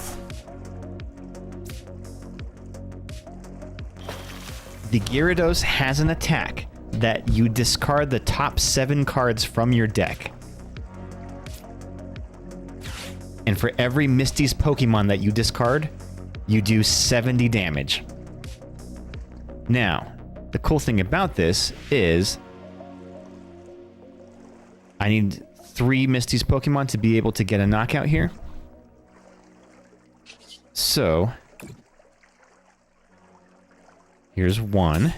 The Gyarados has an attack that you discard the top 7 cards from your deck. And for every Misty's Pokemon that you discard, you do 70 damage. Now, the cool thing about this is I need 3 Misty's Pokemon to be able to get a knockout here. So, here's 1.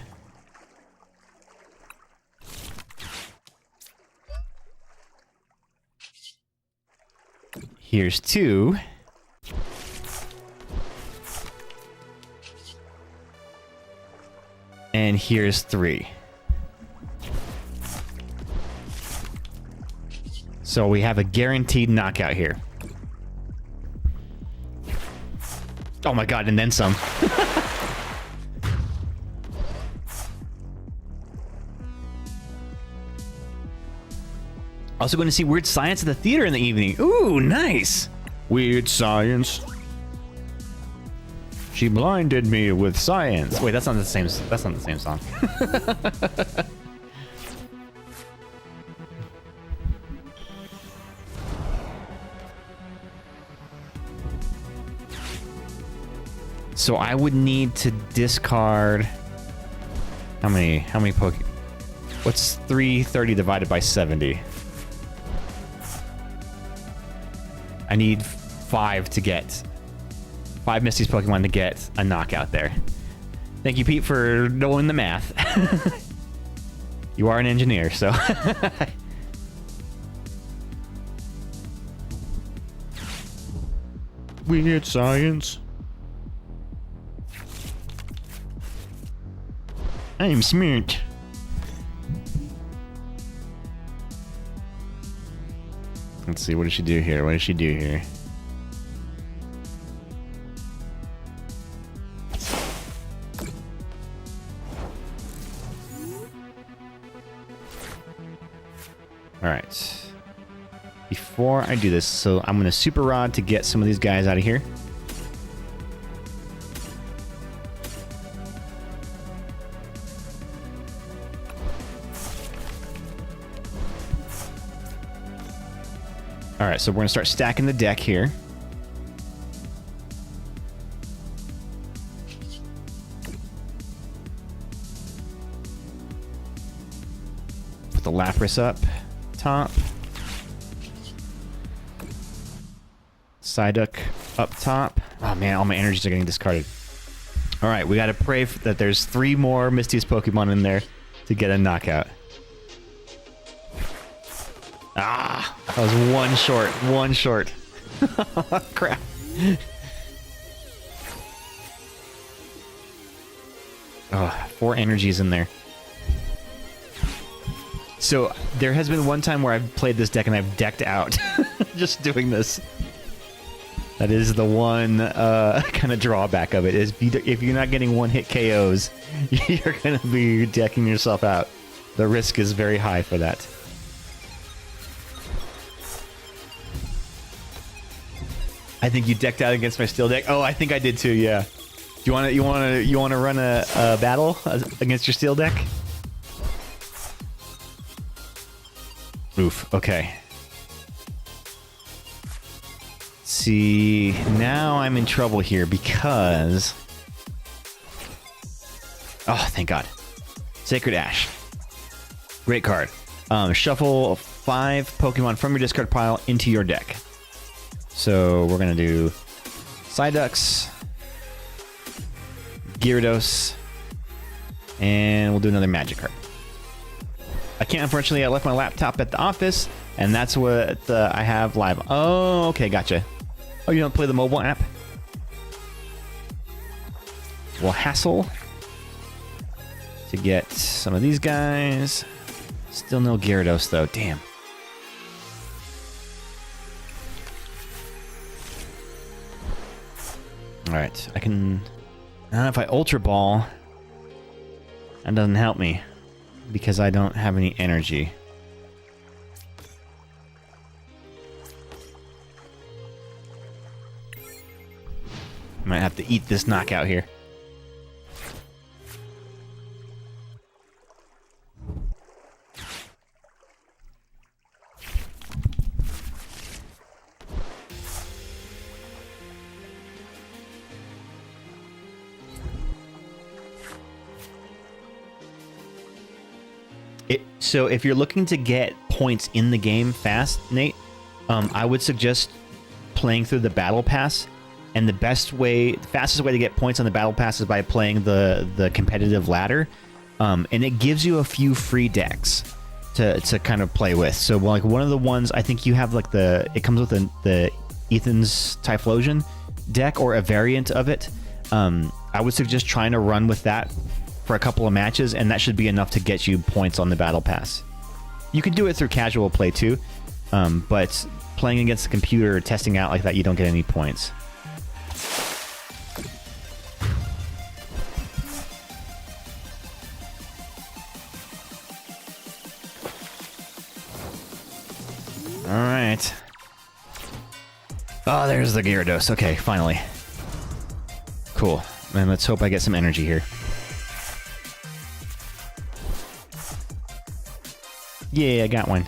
Here's 2. And here's 3. So we have a guaranteed knockout here. Oh my god, and then some. Also going to see Weird Science at the theater in the evening. Ooh, nice. Weird Science. She blinded me with science. Wait, that's not the same. That's not the same song. So I would need to discard. How many Poke? What's 330 divided by 70? I need 5 to get 5 Misty's Pokemon to get a knockout there. Thank you, Pete, for knowing the math. You are an engineer, so. Weird science. I am smart. Let's see, what does she do here? What does she do here? Alright. Before I do this, so I'm going to Super Rod to get some of these guys out of here. Alright, so we're going to start stacking the deck here. Put the Lapras up top. Psyduck up top. Oh man, all my energies are getting discarded. Alright, we got to pray that there's 3 more Misty's Pokemon in there to get a knockout. Ah, that was one short. Crap. Oh, 4 energies in there. So there has been one time where I've played this deck and I've decked out just doing this. That is the one kind of drawback of it, is if you're not getting one-hit KOs, you're going to be decking yourself out. The risk is very high for that. I think you decked out against my steel deck. Oh, I think I did too. Yeah. Do you want to run a battle against your steel deck? Oof. Okay. See, now I'm in trouble here because... Oh, thank God. Sacred Ash. Great card. Shuffle 5 Pokemon from your discard pile into your deck. So we're going to do Psyducks, Gyarados, and we'll do another Magic card. I can't, unfortunately. I left my laptop at the office, and that's what I have live. Oh, okay, gotcha. Oh, you don't play the mobile app? We'll hassle to get some of these guys. Still no Gyarados, though. Damn. Alright, I don't know if I Ultra Ball. That doesn't help me, because I don't have any energy. Might have to eat this knockout here. So if you're looking to get points in the game fast, Nate, I would suggest playing through the Battle Pass. And the fastest way to get points on the Battle Pass is by playing the competitive ladder. And it gives you a few free decks to kind of play with. So like one of the ones, I think you have like it comes with the Ethan's Typhlosion deck or a variant of it. I would suggest trying to run with that for a couple of matches, and that should be enough to get you points on the Battle Pass. You can do it through casual play too, but playing against the computer, testing out like that, you don't get any points. Alright. Oh, there's the Gyarados. Okay, finally. Cool. And let's hope I get some energy here. Yeah, I got one.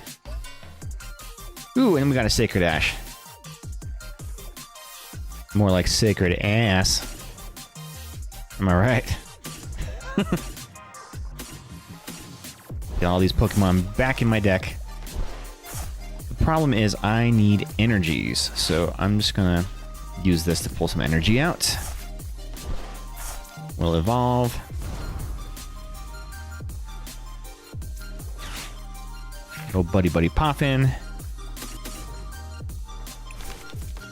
Ooh, and we got a Sacred Ash. More like Sacred Ass. Am I right? Get all these Pokemon back in my deck. problem is I need energies, so I'm just gonna use this to pull some energy out. We'll evolve. Oh, buddy poppin'.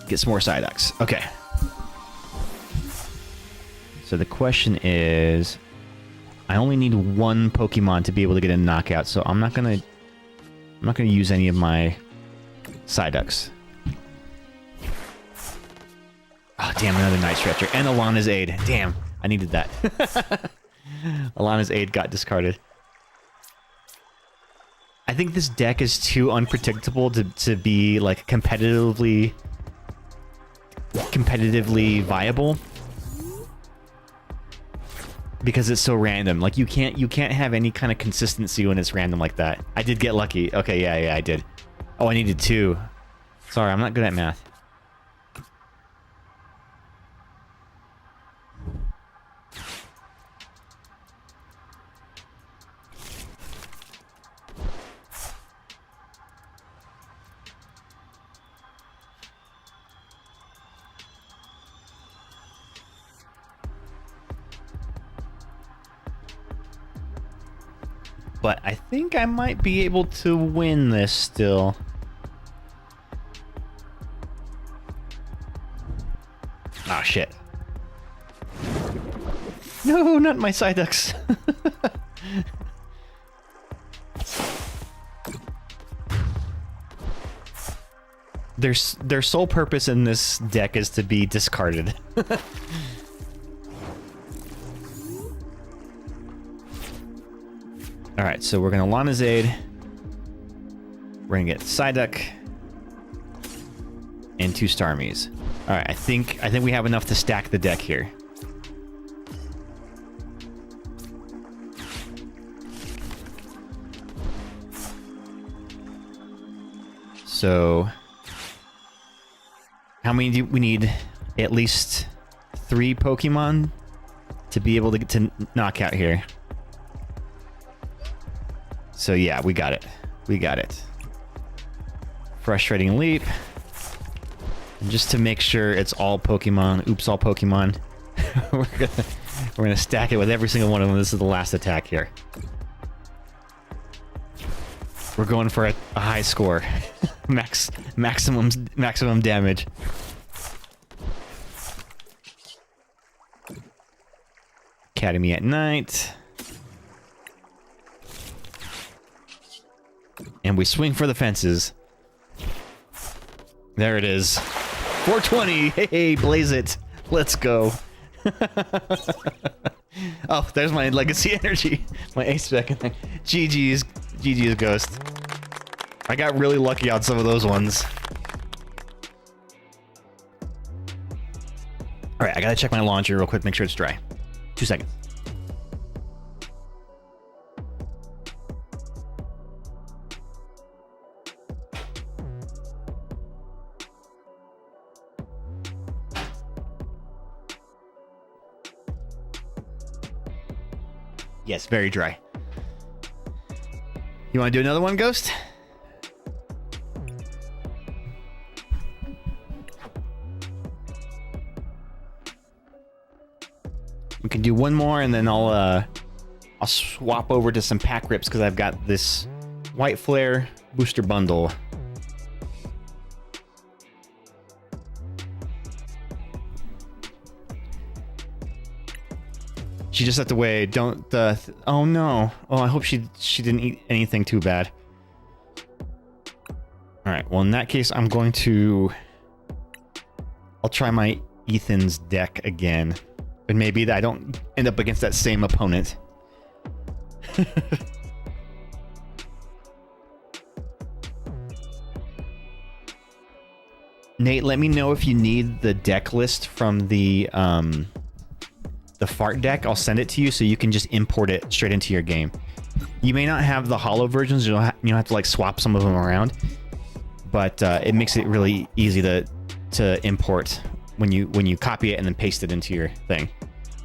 Get some more Psyducks. Okay. So the question is, I only need one Pokemon to be able to get a knockout, so I'm not gonna use any of my Psyducks. Oh, damn, another Night Stretcher. And Alana's Aid. Damn, I needed that. Alana's Aid got discarded. I think this deck is too unpredictable to be, like, competitively viable. Because it's so random. Like, you can't have any kind of consistency when it's random like that. I did get lucky. Okay, yeah, I did. Oh, I needed 2. Sorry, I'm not good at math. But I think I might be able to win this still. Ah, shit. No, not my Psyducks. Their sole purpose in this deck is to be discarded. Alright, so we're gonna Lana's Aid. We're gonna get Psyduck. And 2 Starmies. Alright, I think we have enough to stack the deck here. So how many do we need? At least 3 Pokemon to be able to get to knockout here. So yeah, we got it. We got it. Frustrating Leap. And just to make sure it's all Pokemon, oops, all Pokemon, we're gonna stack it with every single one of them. This is the last attack here. We're going for a high score. maximum damage. Academy at Night. And we swing for the fences. There it is. 420. Hey, blaze it. Let's go. Oh, there's my legacy energy. My ace spec. GG's Ghost. I got really lucky on some of those ones. Alright, I gotta check my launcher real quick, make sure it's dry. 2 seconds. Yes, very dry. You want to do another one, Ghost? We can do one more, and then I'll swap over to some pack rips because I've got this White Flare booster bundle. She just stepped away. Don't. Oh no. Oh, I hope she didn't eat anything too bad. All right. Well, in that case, I'm going to. I'll try my Ethan's deck again, but maybe I don't end up against that same opponent. Nate, let me know if you need the deck list from the fart deck. I'll send it to you so you can just import it straight into your game. You may not have the holo versions. You don't have to like swap some of them around, but it makes it really easy to import when you copy it and then paste it into your thing.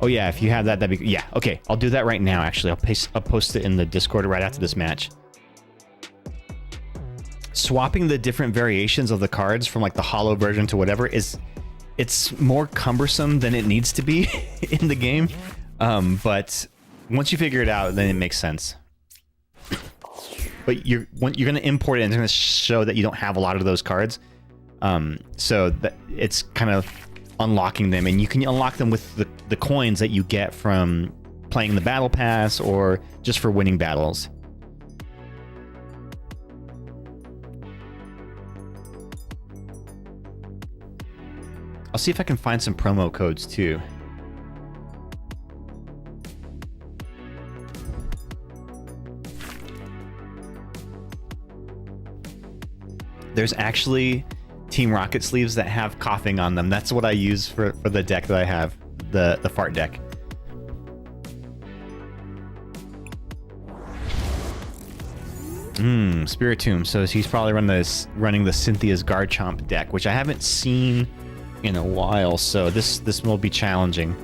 Oh yeah, if you have that, that'd be yeah. Okay, I'll do that right now. Actually, I'll post it in the Discord right after this match. swapping the different variations of the cards from like the holo version to whatever it's more cumbersome than it needs to be in the game. But once you figure it out, then it makes sense. But you're going to import it and it's going to show that you don't have a lot of those cards. So that it's kind of unlocking them, and you can unlock them with the coins that you get from playing the battle pass or just for winning battles. I'll see if I can find some promo codes too. There's actually Team Rocket sleeves that have coughing on them. That's what I use for the deck that I have, the fart deck. Spiritomb. So he's probably running the Cynthia's Garchomp deck, which I haven't seen in a while. So this will be challenging.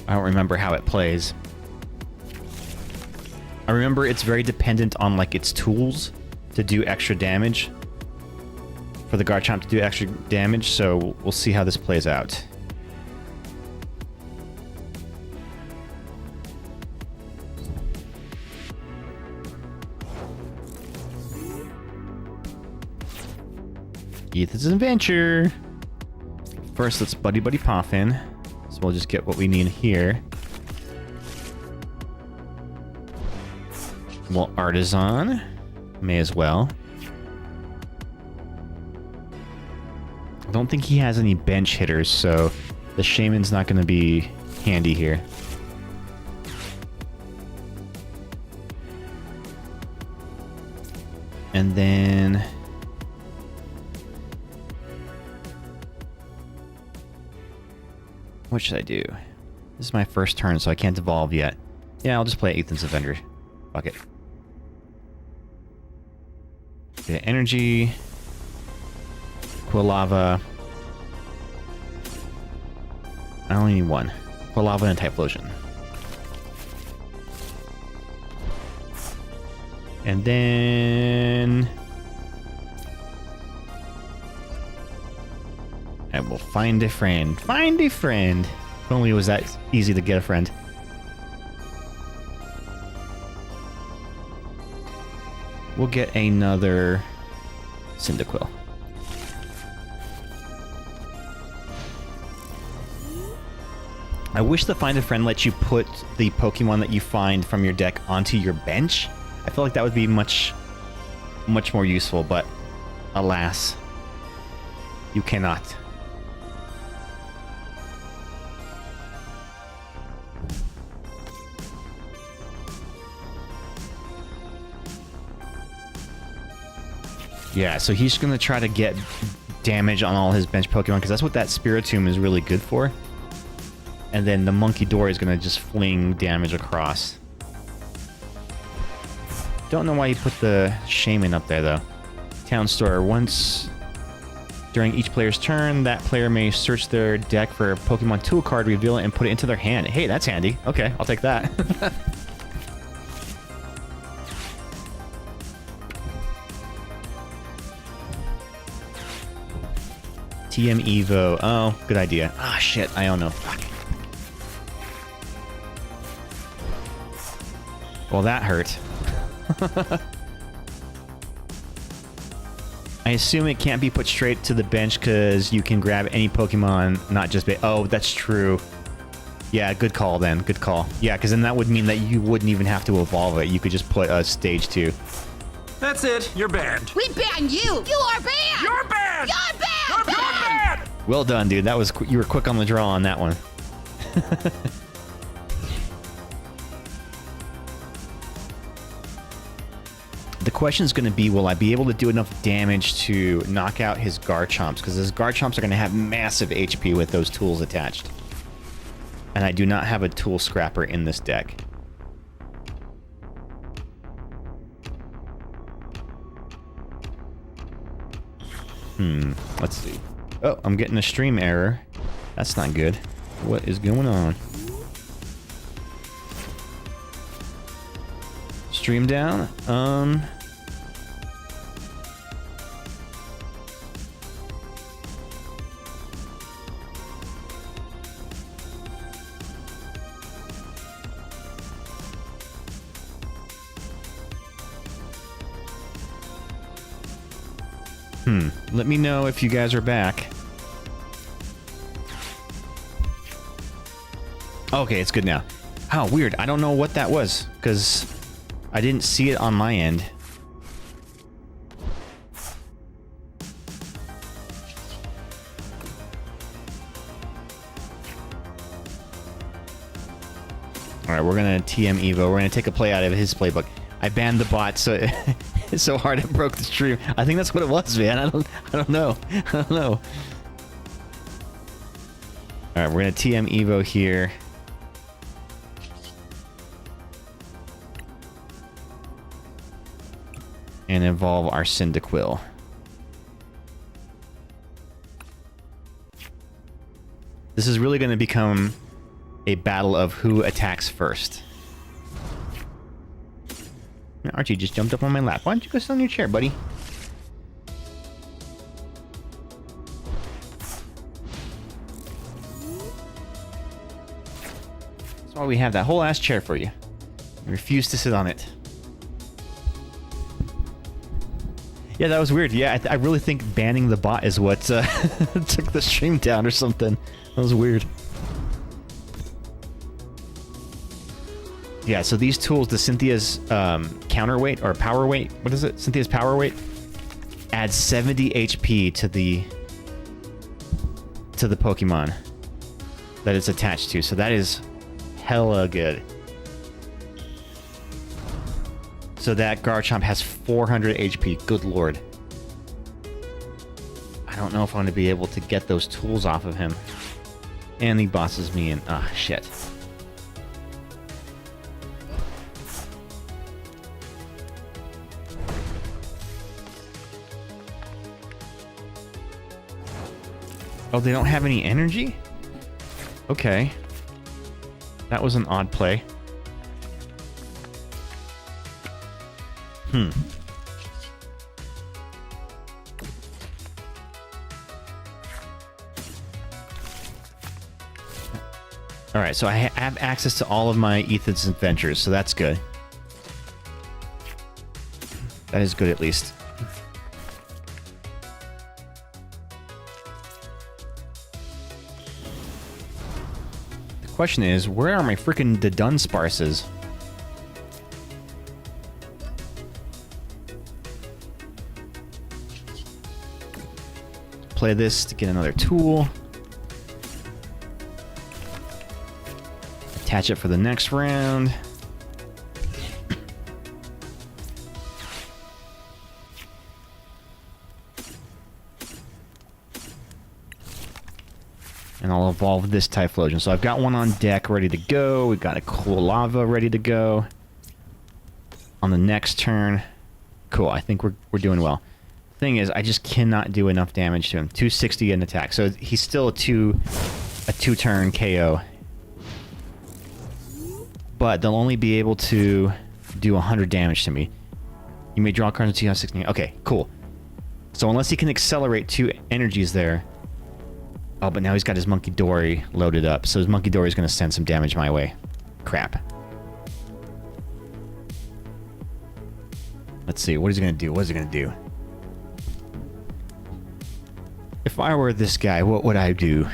I don't remember how it plays. I remember it's very dependent on like its tools to do extra damage. For the Garchomp to do extra damage, so we'll see how this plays out. Ethan's adventure. First, let's buddy Poffin. So we'll just get what we need here. Well, Artisan. May as well. I don't think he has any bench hitters, so the Shaman's not going to be handy here. And then... what should I do? This is my first turn, so I can't evolve yet. Yeah, I'll just play Ethan's Avenger. Fuck it. Okay, energy. Quilava. I only need one. Quilava and Typhlosion. And then... I will find a friend. Find a friend! If only it was that easy to get a friend. We'll get another Cyndaquil. I wish the Find a Friend lets you put the Pokemon that you find from your deck onto your bench. I feel like that would be much more useful, but alas, you cannot. Yeah, so he's going to try to get damage on all his bench Pokemon, because that's what that Spiritomb is really good for. And then the Monkey Door is going to just fling damage across. Don't know why he put the Shaman up there, though. Town Store. Once during each player's turn, that player may search their deck for a Pokemon tool card, reveal it, and put it into their hand. Hey, that's handy. Okay, I'll take that. TM Evo. Oh, good idea. Ah, shit. I don't know. Fuck. Well, that hurt. I assume it can't be put straight to the bench because you can grab any Pokemon, not just... oh, that's true. Yeah, good call then. Good call. Yeah, because then that would mean that you wouldn't even have to evolve it. You could just put a stage 2. That's it. You're banned. We ban you. You are banned. You're banned. You're banned. You're banned. Well done, dude. That was you were quick on the draw on that one. The question is going to be, will I be able to do enough damage to knock out his Garchomps? Because his Garchomps are going to have massive HP with those tools attached. And I do not have a tool scrapper in this deck. Let's see. Oh, I'm getting a stream error. That's not good. What is going on? Stream down? Let me know if you guys are back. Okay, it's good now. Oh, weird. I don't know what that was, because I didn't see it on my end. Alright, we're gonna TM Evo. We're gonna take a play out of his playbook. I banned the bot, so it's so hard it broke the stream. I think that's what it was, man. I don't know. I don't know. Alright, we're gonna TM Evo here. And evolve our Cyndaquil. This is really going to become a battle of who attacks first. Archie just jumped up on my lap. Why don't you go sit on your chair, buddy? That's why we have that whole ass chair for you. You refuse to sit on it. Yeah, that was weird. Yeah, I really think banning the bot is what took the stream down or something. That was weird. Yeah, so these tools, the Cynthia's counterweight or power weight, what is it? Cynthia's power weight adds 70 HP to the Pokemon that it's attached to. So that is hella good. So that Garchomp has 400 HP. Good lord. I don't know if I'm going to be able to get those tools off of him. And he bosses me in. Ah, shit. Oh, they don't have any energy? Okay. That was an odd play. Alright, so I have access to all of my Ethan's adventures, so that's good. That is good, at least. The question is, where are my freaking Dunsparces? Play this to get another tool. Attach it for the next round. And I'll evolve this Typhlosion. So I've got one on deck ready to go. We've got a cool lava ready to go. On the next turn. Cool, I think we're doing well. Thing is, I just cannot do enough damage to him. 260 in attack. So he's still a two-turn KO. But they'll only be able to do 100 damage to me. You may draw cards in 2016. Okay, cool. So unless he can accelerate 2 energies there. Oh, but now he's got his Monkey Dory loaded up. So his Monkey Dory is going to send some damage my way. Crap. Let's see. What is he going to do? What is he going to do? If I were this guy, what would I do?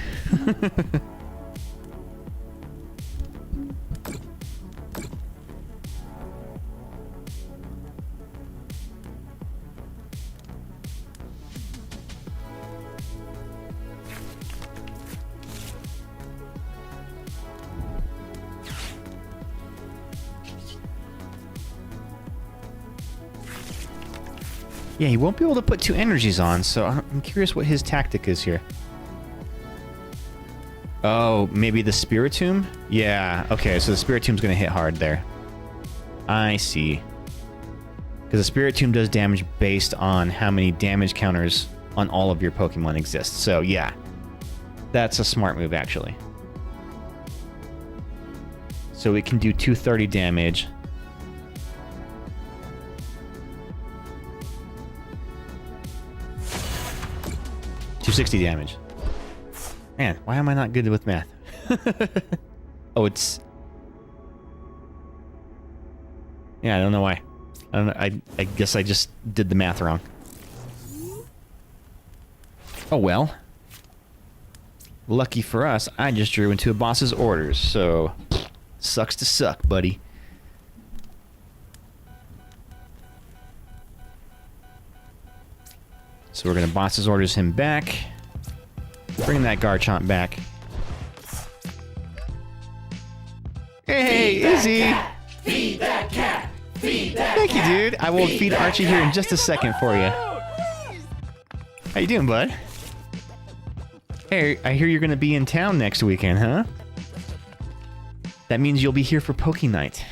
Yeah, he won't be able to put 2 energies on, so I'm curious what his tactic is here. Oh, maybe the Spiritomb? Yeah, okay, so the Spiritomb's gonna hit hard there. I see. Because the Spiritomb does damage based on how many damage counters on all of your Pokemon exist. So, yeah. That's a smart move, actually. So it can do 230 damage. $260 damage. Man, why am I not good with math? Oh, it's... Yeah, I don't know why. I don't know. I guess I just did the math wrong. Oh well. Lucky for us, I just drew into a boss's orders, so sucks to suck, buddy. So we're gonna boss's orders him back. Bring that Garchomp back. Hey, Izzy! Feed that cat! Feed that Thank you, dude. I will feed Archie here in just a second for you. How you doing, bud? Hey, I hear you're gonna be in town next weekend, huh? That means you'll be here for Poke Night.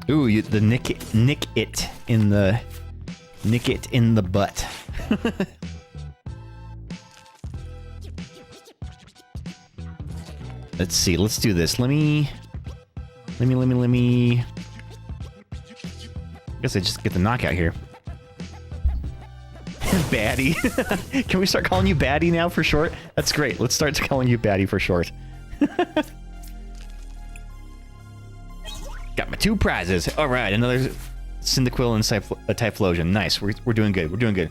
Ooh, the nick it in the butt. Let's see. Let's do this. Let me. I guess I just get the knockout here. Baddie. Can we start calling you Baddie now for short? That's great. Let's start calling you Baddie for short. Got my 2 prizes. All right, another Cyndaquil and a Typhlosion. Nice. We're doing good. We're doing good.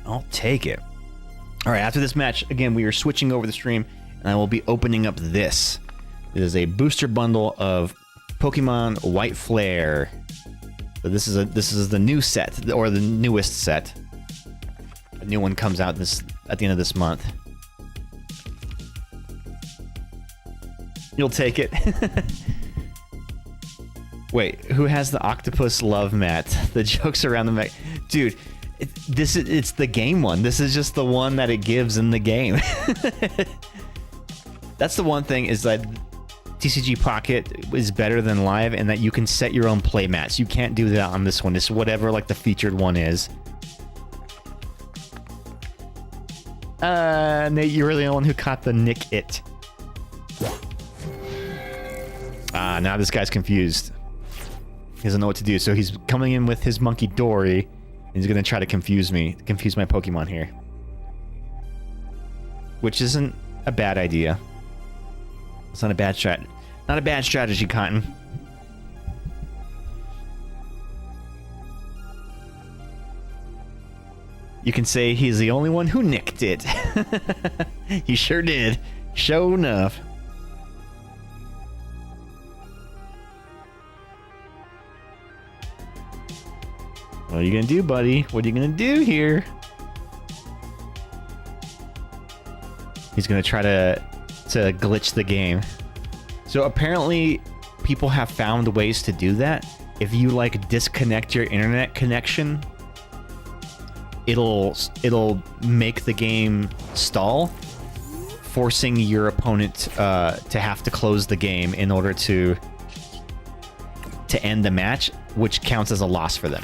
I'll take it. All right, after this match, again, we are switching over the stream, and I will be opening up this. It is a booster bundle of Pokemon White Flare. So this is the new set, or the newest set. A new one comes out at the end of this month. You'll take it. Wait, who has the octopus love mat? The jokes around the mat, dude. It's the game one. This is just the one that it gives in the game. That's the one thing, is that TCG Pocket is better than live, and that you can set your own play mats. You can't do that on this one. It's whatever like the featured one is. Nate, you were the only one who caught the nick it. Now this guy's confused. He doesn't know what to do, so he's coming in with his Monkey Dory. He's gonna try to confuse my Pokemon here. Which isn't a bad idea. It's not a bad strategy, Cotton. You can say he's the only one who nicked it. He sure did. Sure enough. What are you gonna do, buddy? What are you gonna do here? He's gonna try to glitch the game. So apparently people have found ways to do that. If you like disconnect your internet connection, it'll make the game stall, forcing your opponent to have to close the game in order to end the match, which counts as a loss for them.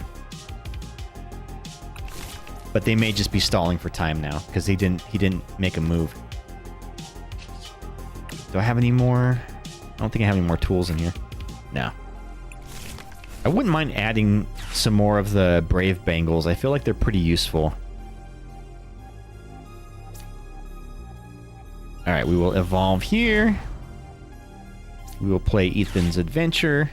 But they may just be stalling for time now because he didn't make a move. Do I have any more? I don't think I have any more tools in here. No. I wouldn't mind adding some more of the Brave Bangles. I feel like they're pretty useful. Alright, we will evolve here. We will play Ethan's Adventure.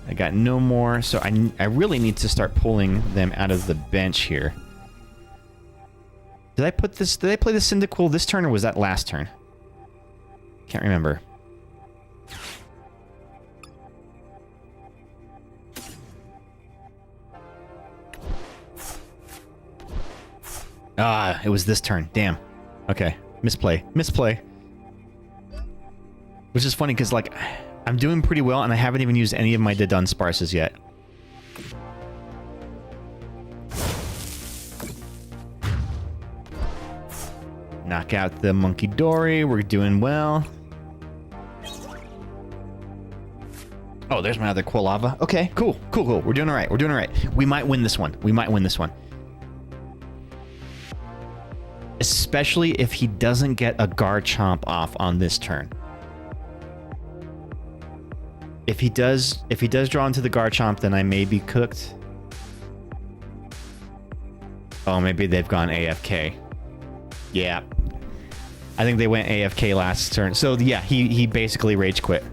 I got no more, so I really need to start pulling them out of the bench here. Did I play the Cyndaquil this turn, or was that last turn? Can't remember. It was this turn. Damn. Okay. Misplay. Which is funny, because, like, I'm doing pretty well, and I haven't even used any of my Dunsparces yet. Knock out the Monkey Dory. We're doing well. Oh, there's my other Quilava. Okay, cool. We're doing all right. We might win this one. Especially if he doesn't get a Garchomp off on this turn. If he does draw into the Garchomp, then I may be cooked. Oh, maybe they've gone AFK. Yeah. I think they went AFK last turn. So yeah, he basically rage quit.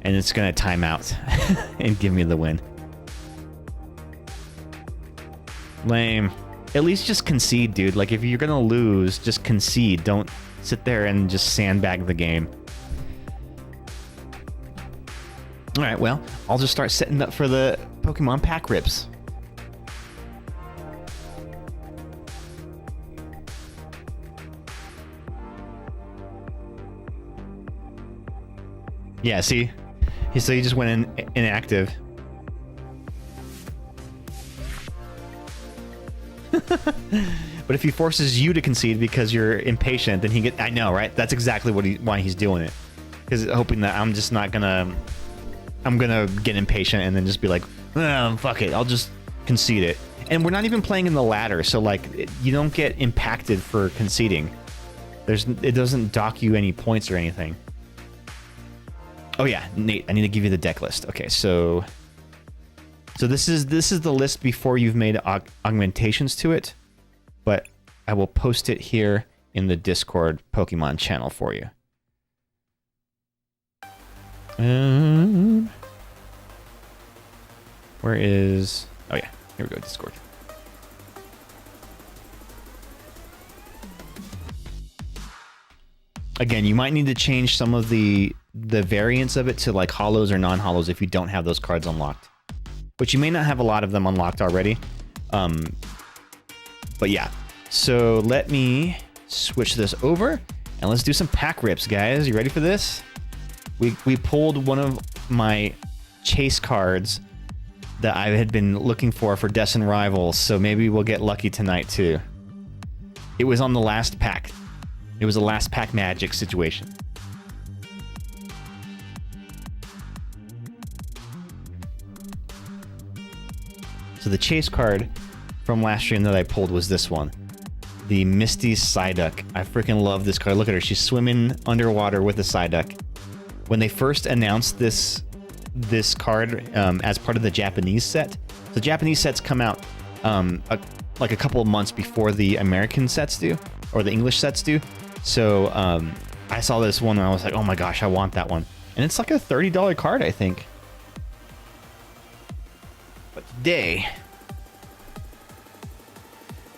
and it's gonna time out and give me the win. Lame. At least just concede, dude. Like, if you're gonna lose, just concede. Don't sit there and just sandbag the game. Alright, well, I'll just start setting up for the Pokemon pack rips. Yeah, see? So he just went inactive. But if he forces you to concede because you're impatient, then he get. I know, right? That's exactly why he's doing it. Because hoping that I'm just not gonna. I'm gonna get impatient and then just be like, fuck it, I'll just concede it. And we're not even playing in the ladder, so like you don't get impacted for conceding. It doesn't dock you any points or anything. Oh yeah, Nate, I need to give you the deck list. Okay, so this is the list before you've made augmentations to it, but I will post it here in the Discord Pokemon channel for you. Where is... Oh yeah, here we go, Discord. Again, you might need to change some of the variants of it to like holos or non-holos if you don't have those cards unlocked. But you may not have a lot of them unlocked already. But yeah, so let me switch this over and let's do some pack rips, guys. You ready for this? We pulled one of my chase cards that I had been looking for Destin Rivals, so maybe we'll get lucky tonight too. It was on the last pack. It was a last pack magic situation. So the chase card from last stream that I pulled was this one. The Misty Psyduck. I freaking love this card. Look at her. She's swimming underwater with a Psyduck. When they first announced this card as part of the Japanese set, the Japanese sets come out like a couple of months before the American sets do, or the English sets do. So I saw this one and I was like, oh my gosh, I want that one. And it's like a $30 card, I think. But today,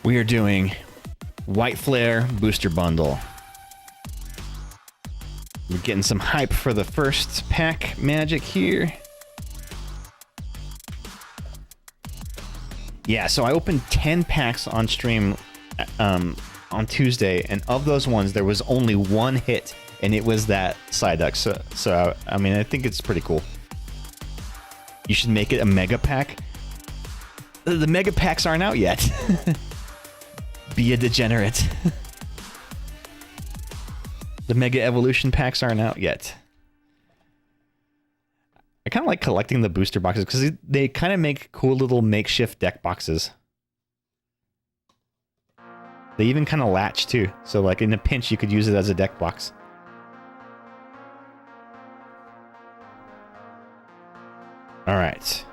we are doing White Flare Booster Bundle. We're getting some hype for the first pack magic here. Yeah, so I opened 10 packs on stream on Tuesday, and of those ones, there was only one hit, and it was that Psyduck. So I mean, I think it's pretty cool. You should make it a mega pack. The mega packs aren't out yet. Be a degenerate. The Mega Evolution packs aren't out yet. I kind of like collecting the booster boxes because they kind of make cool little makeshift deck boxes. They even kind of latch too. So like in a pinch, you could use it as a deck box. All right.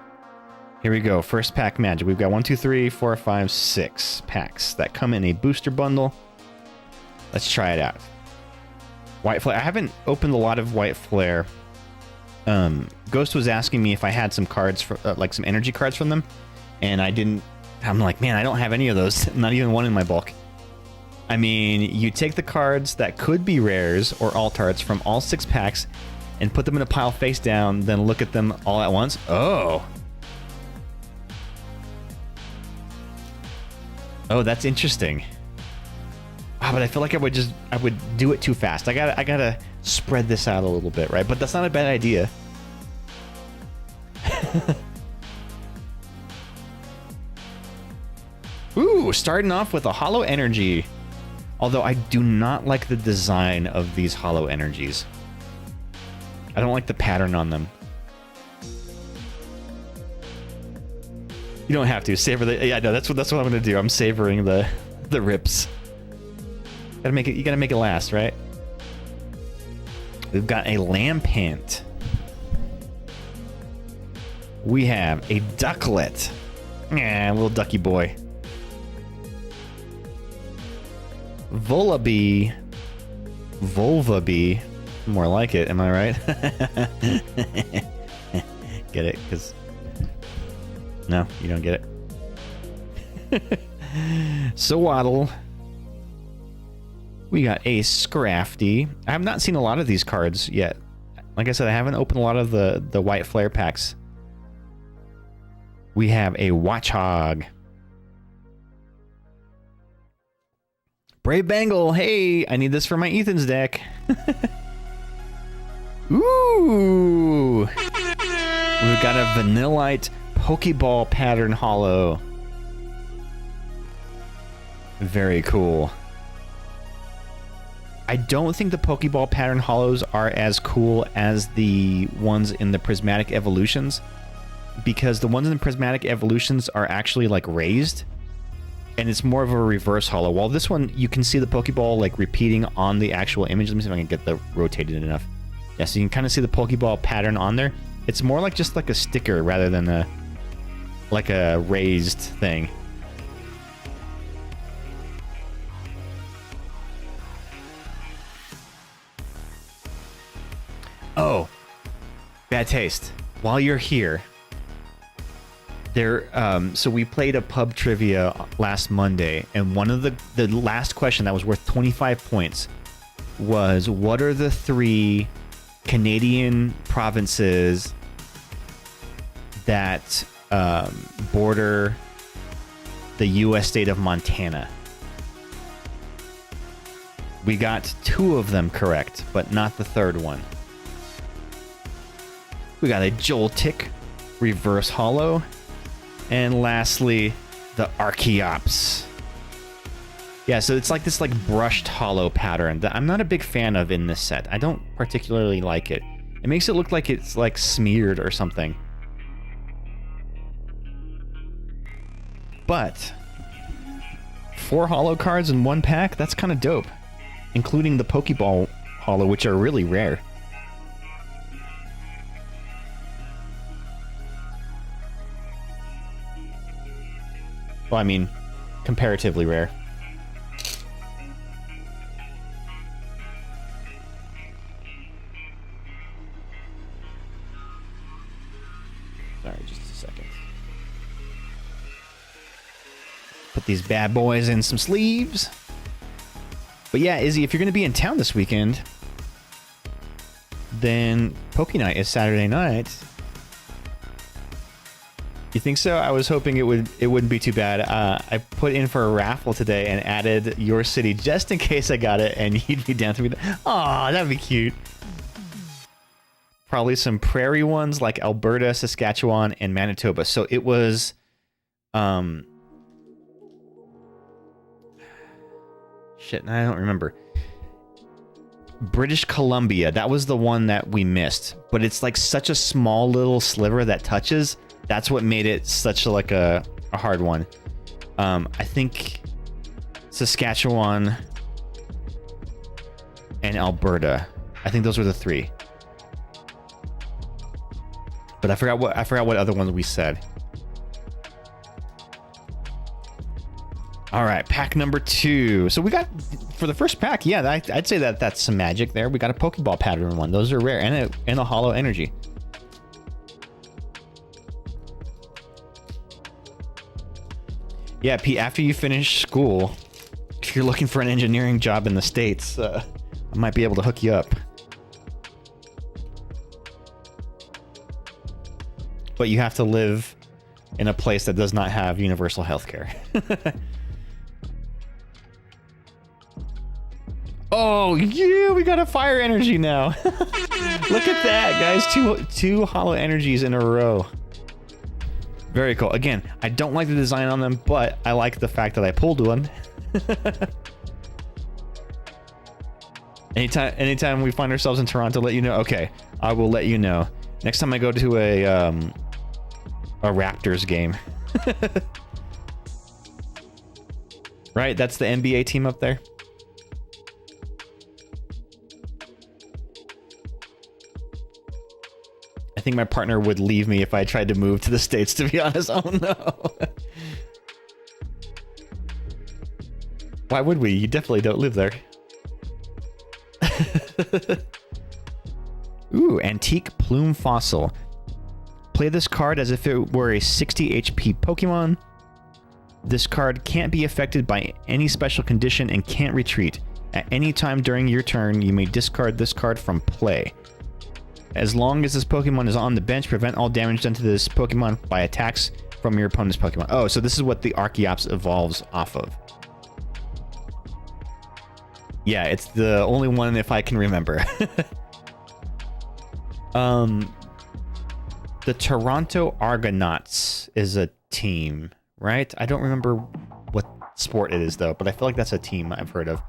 Here we go. First pack magic. We've got 1, 2, 3, 4, 5, 6 packs that come in a booster bundle. Let's try it out. White Flare. I haven't opened a lot of White Flare. Ghost was asking me if I had some cards, for, like some energy cards from them, and I didn't. I'm like, man, I don't have any of those. Not even one in my bulk. I mean, you take the cards that could be rares or alt arts from all 6 packs and put them in a pile face down, then look at them all at once. Oh. Oh, that's interesting. Ah, but I feel like I would do it too fast. I gotta spread this out a little bit, right? But that's not a bad idea. Ooh, starting off with a Hollow Energy. Although I do not like the design of these Hollow Energies. I don't like the pattern on them. You don't have to savor the. Yeah, no, that's what I'm gonna do. I'm savoring the rips. Gotta make it. You gotta make it last, right? We've got a Lampant. We have a Ducklet. Yeah, little ducky boy. Volvabee. More like it, am I right? Get it? Because... No, you don't get it. So Waddle. We got a Scrafty. I have not seen a lot of these cards yet. Like I said, I haven't opened a lot of the white flare packs. We have a Watchhog. Brave Bengal. Hey, I need this for my Ethan's deck. Ooh. We've got a Vanillite Pokeball pattern holo. Very cool. I don't think the Pokeball pattern holos are as cool as the ones in the Prismatic Evolutions, because the ones in the Prismatic Evolutions are actually like raised, and it's more of a reverse holo. While this one, you can see the Pokeball like repeating on the actual image. Let me see if I can get that rotated enough. Yeah, so you can kind of see the Pokeball pattern on there. It's more like just like a sticker rather than a raised thing. Oh, bad taste. While you're here, so we played a pub trivia last Monday, and one of the last question that was worth 25 points was, what are the 3 Canadian provinces that border the U.S. state of Montana? We got 2 of them correct, but not the 3rd one. We got a Joltik reverse holo. And lastly, the Archeops. Yeah, so it's like this like brushed holo pattern that I'm not a big fan of in this set. I don't particularly like it. It makes it look like it's like smeared or something. But 4 holo cards in 1 pack, that's kind of dope. Including the Pokeball holo, which are really rare. Well, I mean, comparatively rare. Sorry, just a second. Put these bad boys in some sleeves. But yeah, Izzy, if you're going to be in town this weekend, then Poke Night is Saturday night. You think so? I was hoping it wouldn't be too bad. I put in for a raffle today and added your city just in case I got it and you'd be down to me. Aw, that'd be cute. Probably some prairie ones like Alberta, Saskatchewan, and Manitoba. So it was shit, I don't remember. British Columbia, that was the one that we missed. But it's like such a small little sliver that touches. That's what made it such like a hard one. I think Saskatchewan and Alberta. I think those were the 3. But I forgot what other ones we said. All right, pack number 2. So we got, for the first pack, yeah, I'd say that's some magic there. We got a Pokeball pattern one. Those are rare, and a holo energy. Yeah, Pete, after you finish school, if you're looking for an engineering job in the States, I might be able to hook you up. But you have to live in a place that does not have universal health care. Oh, yeah, we got a fire energy now. Look at that, guys. Two holo energies in a row. Very cool. Again, I don't like the design on them, but I like the fact that I pulled one. Anytime we find ourselves in Toronto, let you know. Okay, I will let you know. Next time I go to a Raptors game. Right? That's the NBA team up there. I think my partner would leave me if I tried to move to the States, to be honest. Oh no. Why would we? You definitely don't live there. Ooh, antique plume fossil. Play this card as if it were a 60 HP Pokemon. This card can't be affected by any special condition and can't retreat. At any time during your turn, you may discard this card from play. As long as this Pokemon is on the bench, prevent all damage done to this Pokemon by attacks from your opponent's Pokemon. Oh, so this is what the Archeops evolves off of. Yeah, it's the only one if I can remember. The Toronto Argonauts is a team, right? I don't remember what sport it is though, but I feel like that's a team I've heard of.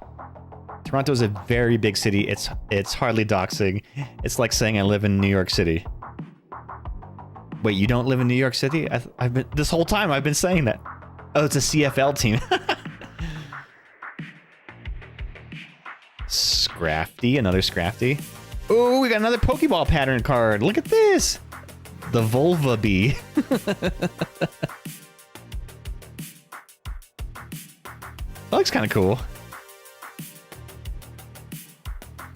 Toronto is a very big city. It's hardly doxing. It's like saying I live in New York City. Wait, you don't live in New York City? I've been this whole time. I've been saying that. Oh, it's a CFL team. Scrafty, another Scrafty. Oh, we got another Pokeball pattern card. Look at this. The Volva Bee. That looks kind of cool.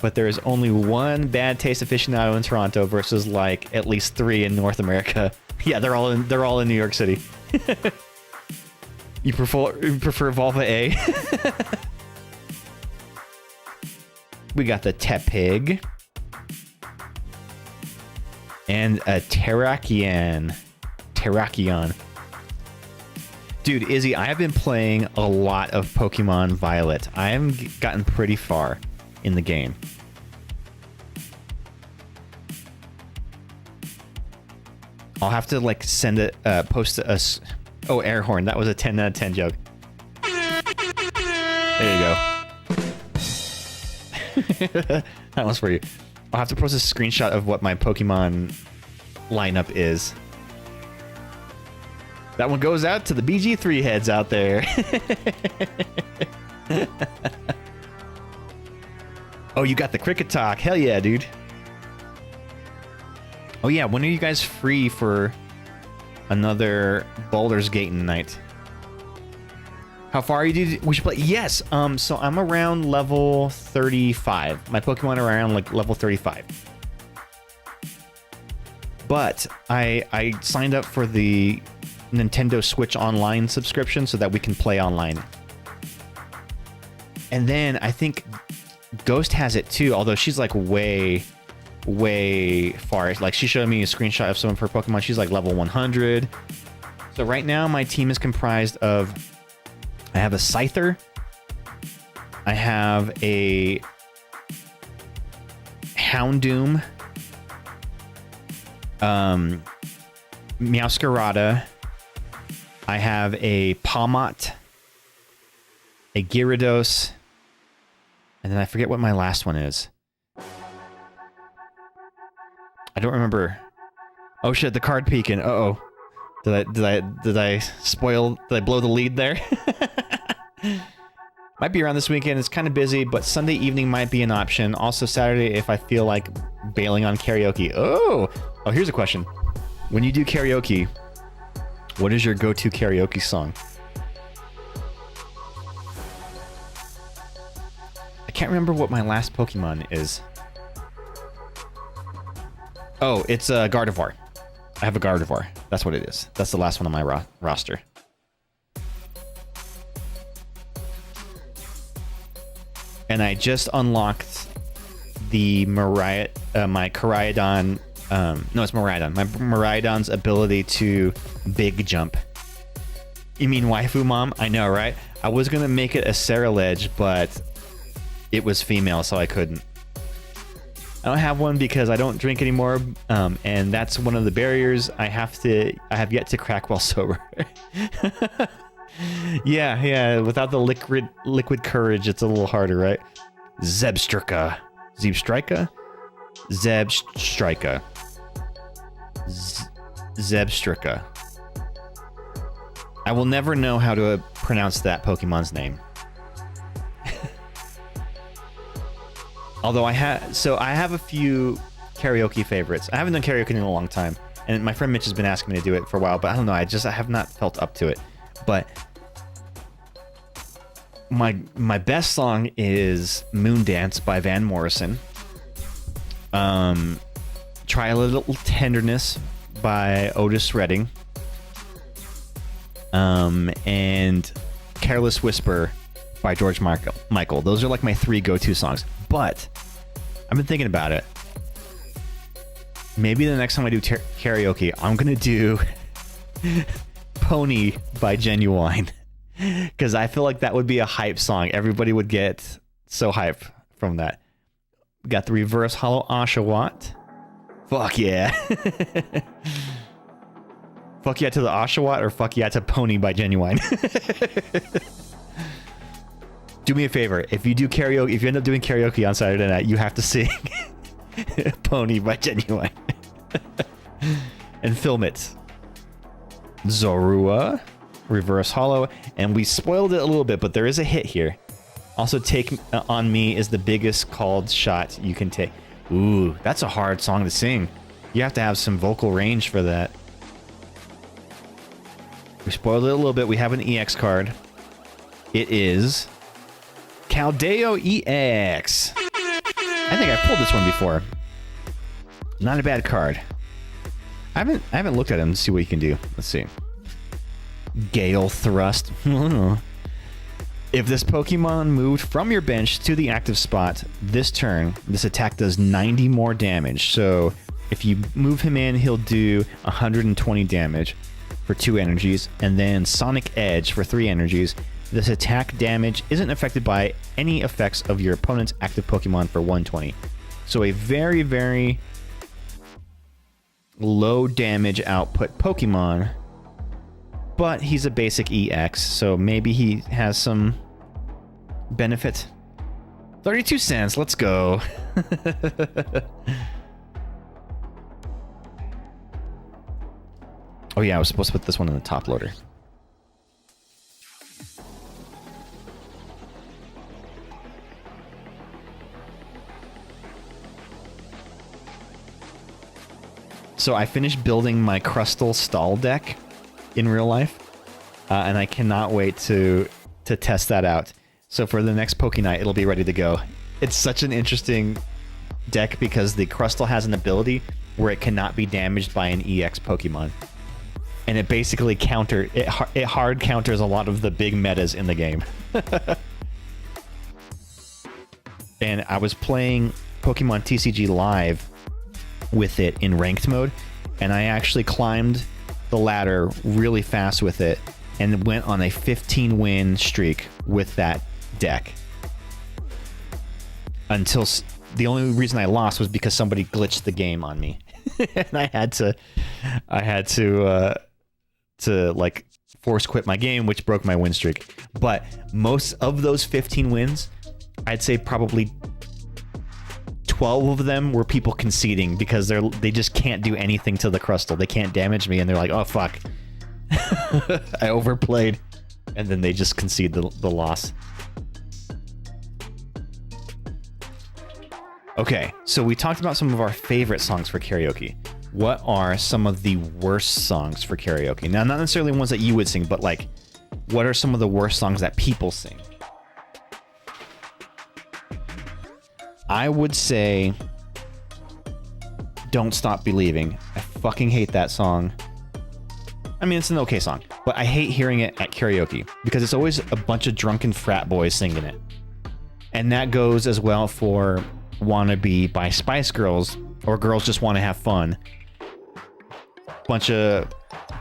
But there is only one bad taste aficionado in Toronto versus like at least 3 in North America. Yeah, they're all in New York City. You prefer Volva A? We got the Tepig. And a Terrakion. Dude, Izzy, I have been playing a lot of Pokemon Violet. I have gotten pretty far in the game. I'll have to like send it, post us. Oh, air horn. That was a 10 out of 10 joke. There you go. That one's for you. I'll have to post a screenshot of what my Pokemon lineup is. That one goes out to the BG3 heads out there. Oh, you got the Cricket Talk. Hell yeah, dude. Oh yeah, when are you guys free for another Baldur's Gate night? How far are you? We should play. Yes. So I'm around level 35. My Pokemon are around like level 35. But I signed up for the Nintendo Switch Online subscription so that we can play online. And then I think Ghost has it too, although she's like way far. Like she showed me a screenshot of some of her Pokemon. She's like level 100. So right now my team is comprised of, I have a Scyther, I have a Houndoom, Meowscarada, I have a Palmot, a Gyarados, and then I forget what my last one is. I don't remember. Oh shit, the card peeking. Uh-oh. Did I spoil? Did I blow the lead there? Might be around this weekend. It's kind of busy, but Sunday evening might be an option. Also Saturday if I feel like bailing on karaoke. Oh, here's a question. When you do karaoke, what is your go-to karaoke song? I can't remember what my last Pokemon is. Oh, it's a Gardevoir. I have a Gardevoir. That's what it is. That's the last one on my roster. And I just unlocked the my Koraidon. No, it's Miraidon. My Miraidon's ability to big jump. You mean waifu mom? I know, right? I was gonna make it a Ceruledge, but it was female, so I couldn't. I don't have one because I don't drink anymore, and that's one of the barriers I have yet to crack while sober. Yeah, without the liquid courage, it's a little harder, right? Zebstrika. Zebstrika? Zebstrika. Zebstrika. I will never know how to pronounce that Pokemon's name. Although I have a few karaoke favorites. I haven't done karaoke in a long time, and my friend Mitch has been asking me to do it for a while, but I don't know, I have not felt up to it. But my best song is Moondance by Van Morrison. Try a Little Tenderness by Otis Redding. And Careless Whisper by George Michael. Those are like my 3 go-to songs. But I've been thinking about it. Maybe the next time I do karaoke, I'm going to do Pony by Genuine. Because I feel like that would be a hype song. Everybody would get so hype from that. We got the Reverse Hollow Oshawott. Fuck yeah. Fuck yeah to the Oshawott, or fuck yeah to Pony by Genuine. Do me a favor. If you do karaoke, if you end up doing karaoke on Saturday night, you have to sing Pony by Genuine. And film it. Zorua, Reverse Hollow, and we spoiled it a little bit, but there is a hit here. Also, Take On Me is the biggest called shot you can take. Ooh, that's a hard song to sing. You have to have some vocal range for that. We spoiled it a little bit. We have an EX card. It is Caldeo EX. I think I pulled this one before. Not a bad card. I haven't looked at him to see what he can do. Let's see. Gale Thrust. If this Pokemon moved from your bench to the active spot this turn, this attack does 90 more damage. So if you move him in, he'll do 120 damage for 2 energies, and then Sonic Edge for 3 energies. This attack damage isn't affected by any effects of your opponent's active Pokemon for 120. So a very, very low damage output Pokemon, but he's a basic EX, so maybe he has some benefit. 32 cents, let's go. Oh yeah, I was supposed to put this one in the top loader. So I finished building my Crustal Stall deck in real life, and I cannot wait to test that out. So for the next Poke Night, it'll be ready to go. It's such an interesting deck because the Crustal has an ability where it cannot be damaged by an EX Pokemon. And it basically it hard counters a lot of the big metas in the game. And I was playing Pokemon TCG Live with it in ranked mode, and I actually climbed the ladder really fast with it and went on a 15 win streak with that deck. Until the only reason I lost was because somebody glitched the game on me. And I had to like force quit my game, which broke my win streak. But most of those 15 wins, I'd say probably 12 of them were people conceding because they just can't do anything to the Crustal. They can't damage me, and they're like, oh fuck. I overplayed, and then they just concede the loss. Okay, so we talked about some of our favorite songs for karaoke. What are some of the worst songs for karaoke? Now, not necessarily ones that you would sing, but like, what are some of the worst songs that people sing? I would say Don't Stop Believing. I fucking hate that song. I mean, it's an okay song, but I hate hearing it at karaoke because it's always a bunch of drunken frat boys singing it. And that goes as well for Wannabe by Spice Girls, or Girls Just Want to Have Fun. Bunch of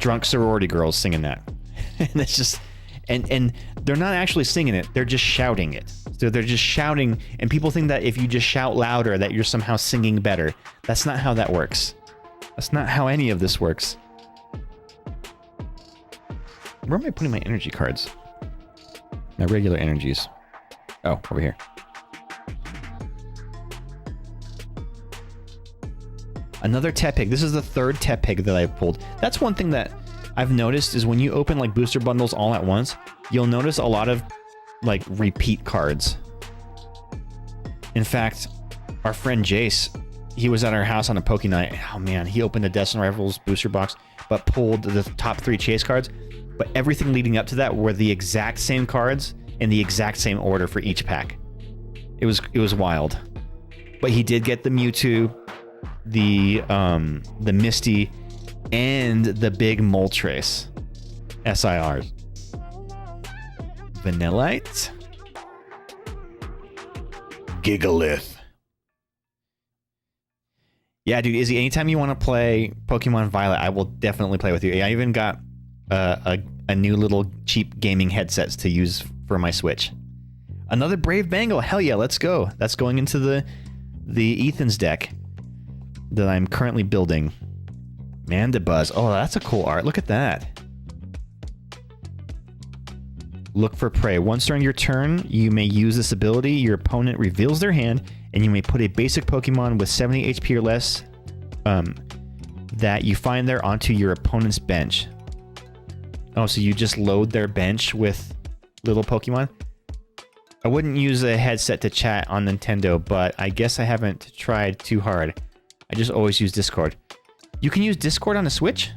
drunk sorority girls singing that. And it's just, and they're not actually singing it, they're just shouting it. So they're just shouting, and people think that if you just shout louder that you're somehow singing better. That's not how that works. That's not how any of this works. Where am I putting my energy cards? My regular energies. Oh, over here. Another Tepig. This is the third Tepig that I've pulled. That's one thing that I've noticed is when you open like booster bundles all at once, you'll notice a lot of like repeat cards. In fact, our friend Jace, he was at our house on a Poke Night. Oh man, he opened a Destiny Rivals booster box, but pulled the top 3 chase cards. But everything leading up to that were the exact same cards in the exact same order for each pack. It was wild. But he did get the Mewtwo, the Misty, and the big Moltres SIRs. Vanillite. Gigalith. Yeah, dude, Izzy, anytime you want to play Pokemon Violet, I will definitely play with you. I even got a new little cheap gaming headsets to use for my Switch. Another Brave Bengal. Hell yeah, let's go. That's going into the Ethan's deck that I'm currently building. Mandibuzz. Oh, that's a cool art. Look at that. Look for prey. Once during your turn, you may use this ability. Your opponent reveals their hand, and you may put a basic Pokemon with 70 HP or less that you find there onto your opponent's bench. Oh, so you just load their bench with little Pokemon? I wouldn't use a headset to chat on Nintendo, but I guess I haven't tried too hard. I just always use Discord. You can use Discord on the Switch?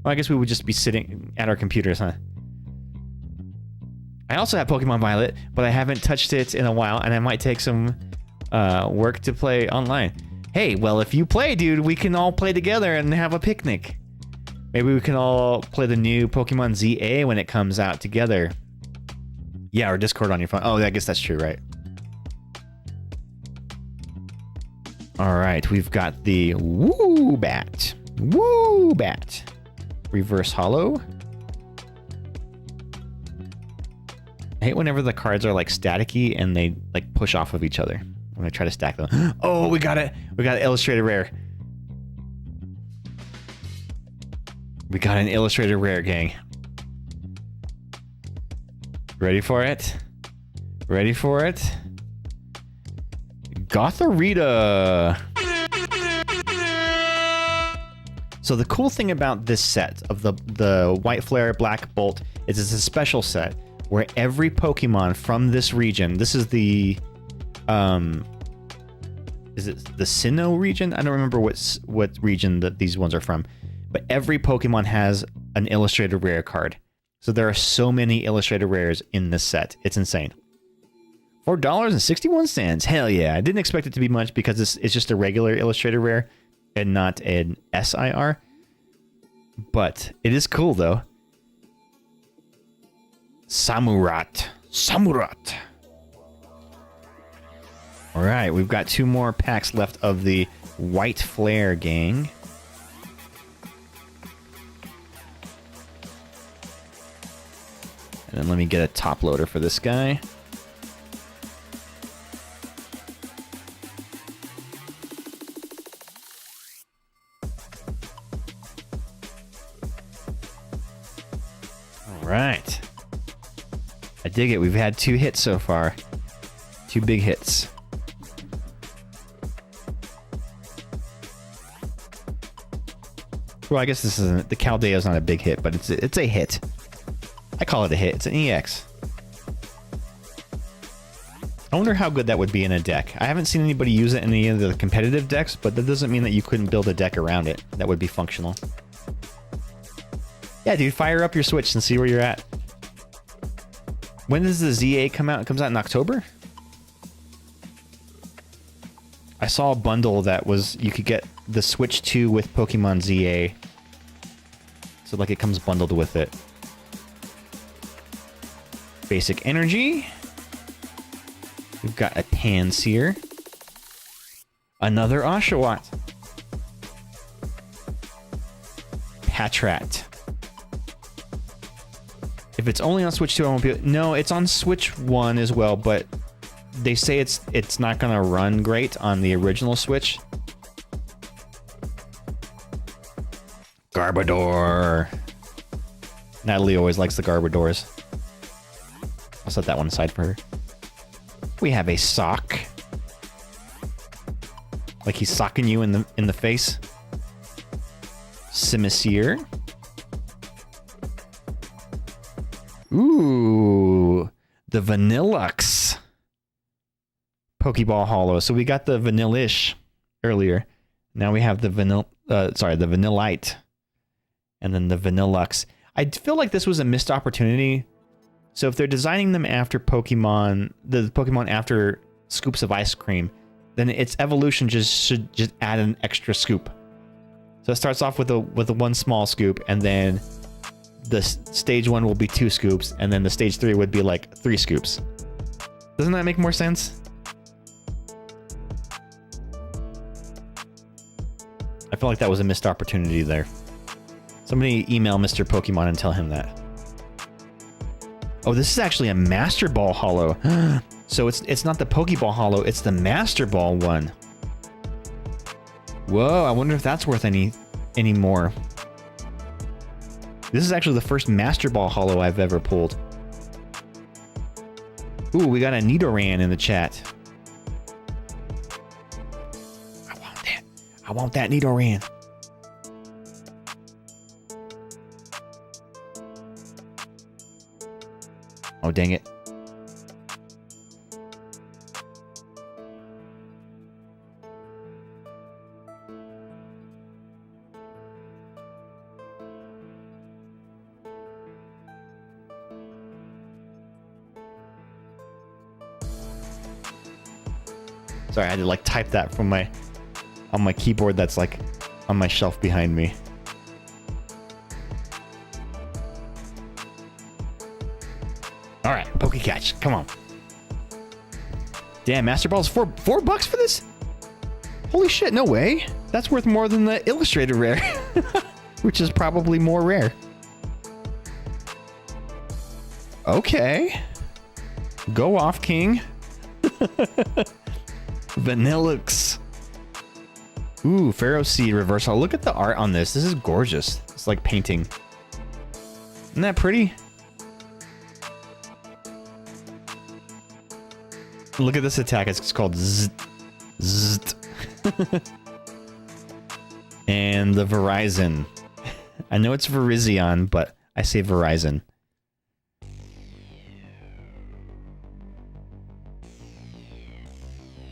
Well, I guess we would just be sitting at our computers, huh? I also have Pokemon Violet, but I haven't touched it in a while, and I might take some work to play online. Hey, well, if you play, dude, we can all play together and have a picnic. Maybe we can all play the new Pokemon ZA when it comes out together. Yeah, or Discord on your phone. Oh, I guess that's true, right? All right, we've got the Woobat. Woobat. Reverse Hollow. I hate whenever the cards are like staticky and they like push off of each other when I try to stack them. Oh, we got it. We got an illustrated rare. We got an illustrated rare, gang. Ready for it? Ready for it? Gothorita. So the cool thing about this set of the White Flare Black Bolt is it's a special set where every Pokemon from this region, this is the is it the Sinnoh region? I don't remember what region that these ones are from, but every Pokemon has an illustrated rare card. So there are so many illustrated rares in this set. It's insane. $4.61. Hell yeah. I didn't expect it to be much because it's just a regular illustrated rare and not an SIR. But it is cool though. Samurat. Samurat. All right, we've got 2 more packs left of the White Flare gang. And then let me get a top loader for this guy. All right. I dig it. We've had 2 hits so far. 2 big hits. Well, I guess this isn't, the Caldeo's not a big hit, but it's a hit. I call it a hit. It's an EX. I wonder how good that would be in a deck. I haven't seen anybody use it in any of the competitive decks, but that doesn't mean that you couldn't build a deck around it that would be functional. Yeah, dude, fire up your Switch and see where you're at. When does the ZA come out? It comes out in October? I saw a bundle that was, you could get the Switch 2 with Pokemon ZA. So like it comes bundled with it. Basic Energy. We've got a Panseer. Another Oshawott. Patrat. If it's only on Switch 2, I won't be... No, it's on Switch 1 as well, but they say it's not going to run great on the original Switch. Garbodor. Natalie always likes the Garbodors. I'll set that one aside for her. We have a sock. Like he's socking you in the face. Simisear. Ooh, the Vanillux Pokeball Hollow. So we got the Vanillish earlier. Now we have the the Vanillite, and then the Vanillux. I feel like this was a missed opportunity. So if they're designing them after Pokemon, the Pokemon after Scoops of Ice Cream, then its evolution should just add an extra scoop. So it starts off with a one small scoop, and then the stage 1 will be 2 scoops, and then the stage 3 would be like 3 scoops. Doesn't that make more sense? I feel like that was a missed opportunity there. Somebody email Mr. Pokemon and tell him that. Oh, this is actually a Master Ball Holo. So it's not the Pokeball Holo, it's the Master Ball one. Whoa, I wonder if that's worth any more. This is actually the first Master Ball Holo I've ever pulled. Ooh, we got a Nidoran in the chat. I want that. I want that Nidoran. Oh, dang it. Sorry, I had to like type that from on my keyboard that's like on my shelf behind me. All right, Pokecatch, come on. Damn, Master Ball's $4 for this? Holy shit, no way. That's worth more than the illustrated rare, which is probably more rare. Okay. Go off, King. Vanillux. Ooh, Pharaoh Seed reversal. Look at the art on this. This is gorgeous. It's like painting. Isn't that pretty? Look at this attack. It's called Zzzt. Zzzt. And the Verizon. I know it's Virizion, but I say Verizon.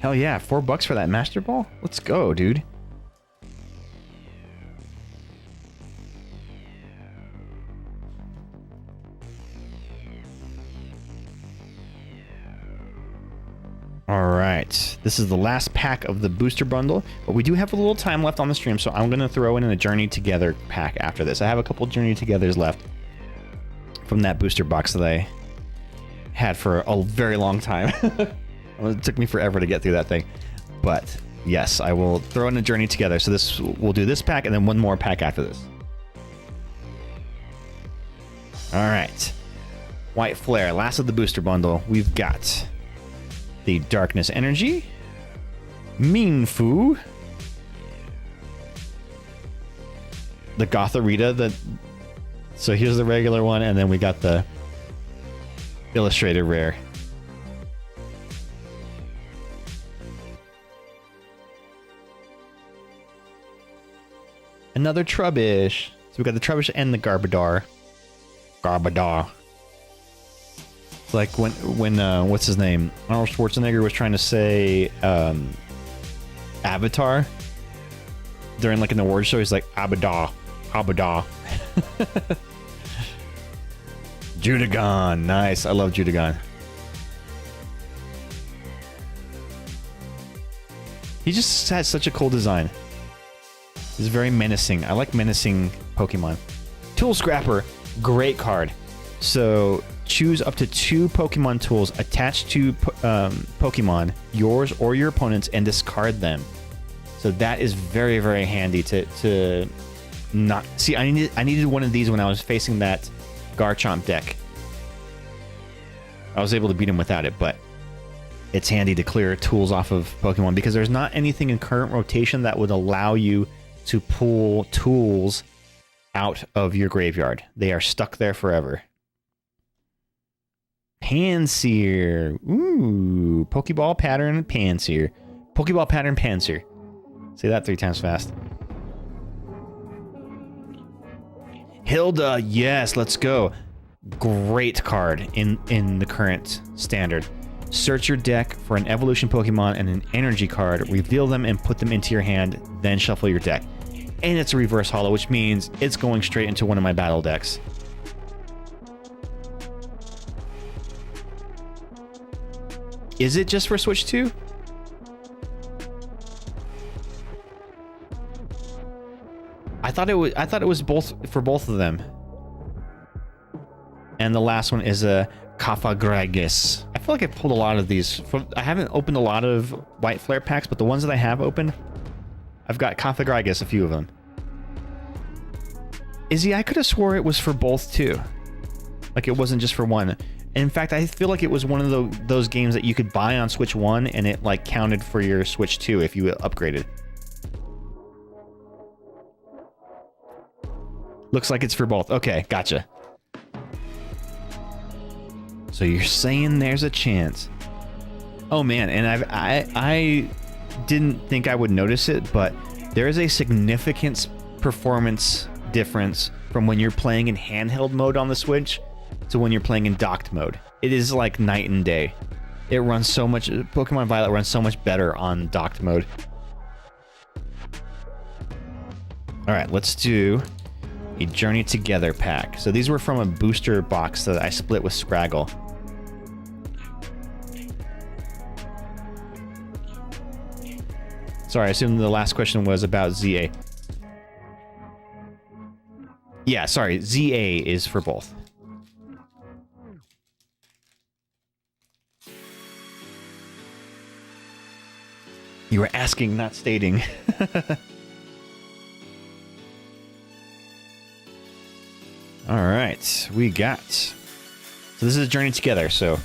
Hell yeah, $4 for that Master Ball? Let's go, dude. Alright, this is the last pack of the booster bundle, but we do have a little time left on the stream, so I'm going to throw in a Journey Together pack after this. I have a couple Journey Togethers left from that booster box that I had for a very long time. It took me forever to get through that thing. But yes, I will throw in a Journey Together. So this we'll do this pack and then one more pack after this. Alright. White Flare, last of the booster bundle. We've got the Darkness Energy, Meanfu, the Gothorita, so here's the regular one, and then we got the illustrated rare. Another Trubbish. So we got the Trubbish and the Garbodor. Garbodor. Like when what's his name? Arnold Schwarzenegger was trying to say Avatar during like an award show. He's like Abada, Abada. Judagon, nice. I love Judagon. He just has such a cool design. He's very menacing. I like menacing Pokemon. Tool Scrapper, great card. So choose up to 2 Pokemon tools attached to Pokemon, yours or your opponent's, and discard them. So that is very, very handy to not see. I needed one of these when I was facing that Garchomp deck. I was able to beat him without it, but it's handy to clear tools off of Pokemon because there's not anything in current rotation that would allow you to pull tools out of your graveyard. They are stuck there forever. Panseer. Ooh. Pokeball pattern Panseer. Pokeball pattern Panseer. Say that 3 times fast. Hilda. Yes, let's go. Great card in the current standard. Search your deck for an evolution Pokemon and an energy card, reveal them and put them into your hand, then shuffle your deck. And it's a reverse holo, which means it's going straight into one of my battle decks. Is it just for Switch 2? I thought it was both for both of them. And the last one is a Cophagragus. I feel like I pulled a lot of these. I haven't opened a lot of white flare packs, but the ones that I have opened, I've got Cophagragus, a few of them. Izzy, I could have swore it was for both too. Like it wasn't just for one. And in fact, I feel like it was one of those games that you could buy on Switch 1 and it like counted for your Switch 2 if you upgraded. Looks like it's for both. Okay, gotcha. So you're saying there's a chance. Oh man, and I didn't think I would notice it, but there is a significant performance difference from when you're playing in handheld mode on the Switch to when you're playing in docked mode. It is like night and day. It runs so much, Pokemon Violet runs so much better on docked mode. Alright, let's do a Journey Together pack. So these were from a booster box that I split with Scraggle. Sorry, I assume the last question was about ZA. Yeah, sorry, ZA is for both. You were asking, not stating. Alright, we got... So this is a Journey Together, so...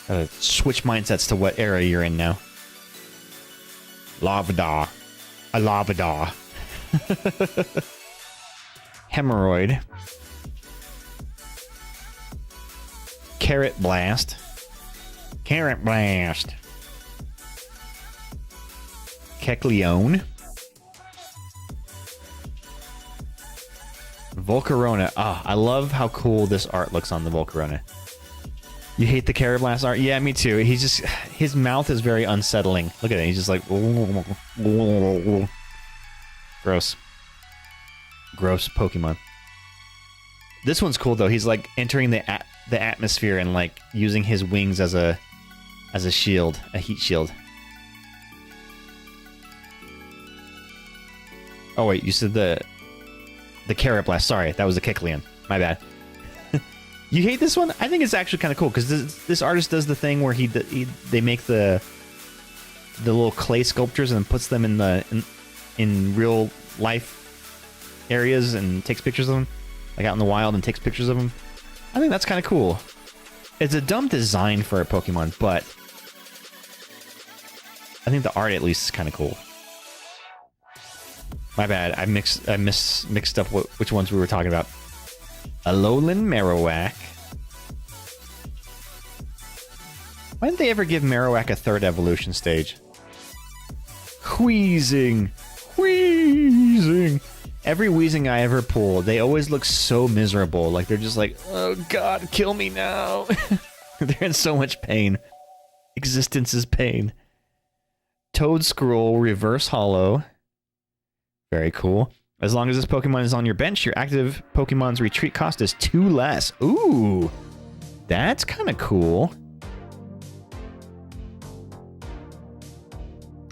Gotta switch mindsets to what era you're in now. Lavadar. A Lavadar. Hemorrhoid. Carrot Blast. Carrot Blast. Kecleon. Volcarona. Ah, I love how cool this art looks on the Volcarona. You hate the Carrot Blast art? Yeah, me too. He's just... His mouth is very unsettling. Look at it. He's just like... Gross. Gross Pokemon. This one's cool, though. He's, like, entering the atmosphere and, like, using his wings as a shield. A heat shield. Oh, wait. You said the Carrot Blast. Sorry. That was a Kecleon. My bad. You hate this one? I think it's actually kind of cool because this artist does the thing where they make the little clay sculptures and puts them in real life areas and takes pictures of them, like out in the wild, and takes pictures of them. I think that's kind of cool. It's a dumb design for a Pokemon, but I think the art at least is kind of cool. My bad. I mixed up which ones we were talking about. Alolan Marowak. Why didn't they ever give Marowak a third evolution stage? Wheezing. Wheezing. Every Wheezing I ever pull, they always look so miserable. Like they're just like, oh god, kill me now. They're in so much pain. Existence is pain. Toedscruel Reverse Hollow. Very cool. As long as this Pokemon is on your bench, your active Pokemon's retreat cost is 2 less. Ooh, that's kind of cool.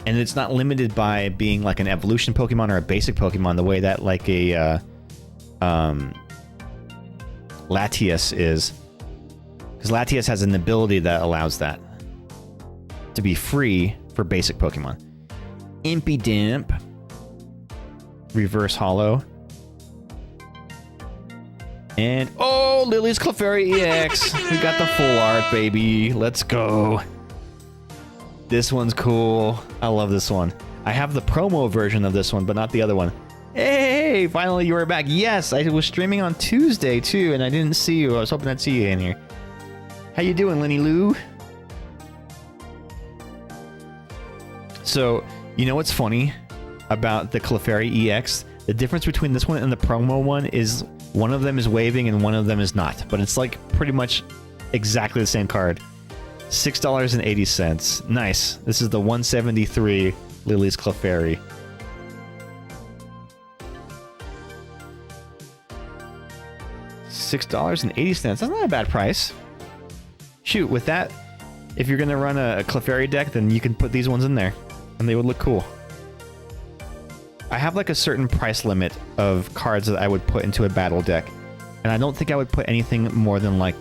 And it's not limited by being like an evolution Pokemon or a basic Pokemon the way that like a Latias is. Because Latias has an ability that allows that to be free for basic Pokemon. Impidimp. Reverse Hollow. And, oh, Lily's Clefairy EX. We got the full art, baby. Let's go. This one's cool. I love this one. I have the promo version of this one, but not the other one. Hey, finally you are back. Yes, I was streaming on Tuesday, too, and I didn't see you. I was hoping I'd see you in here. How you doing, Lenny Lou? So, you know what's funny about the Clefairy EX? The difference between this one and the promo one is one of them is waving and one of them is not. But it's like pretty much exactly the same card. $6.80. Nice. This is the 173 Lily's Clefairy. $6.80. That's not a bad price. Shoot, with that, if you're going to run a Clefairy deck, then you can put these ones in there. And they would look cool. I have like a certain price limit of cards that I would put into a battle deck, and I don't think I would put anything more than like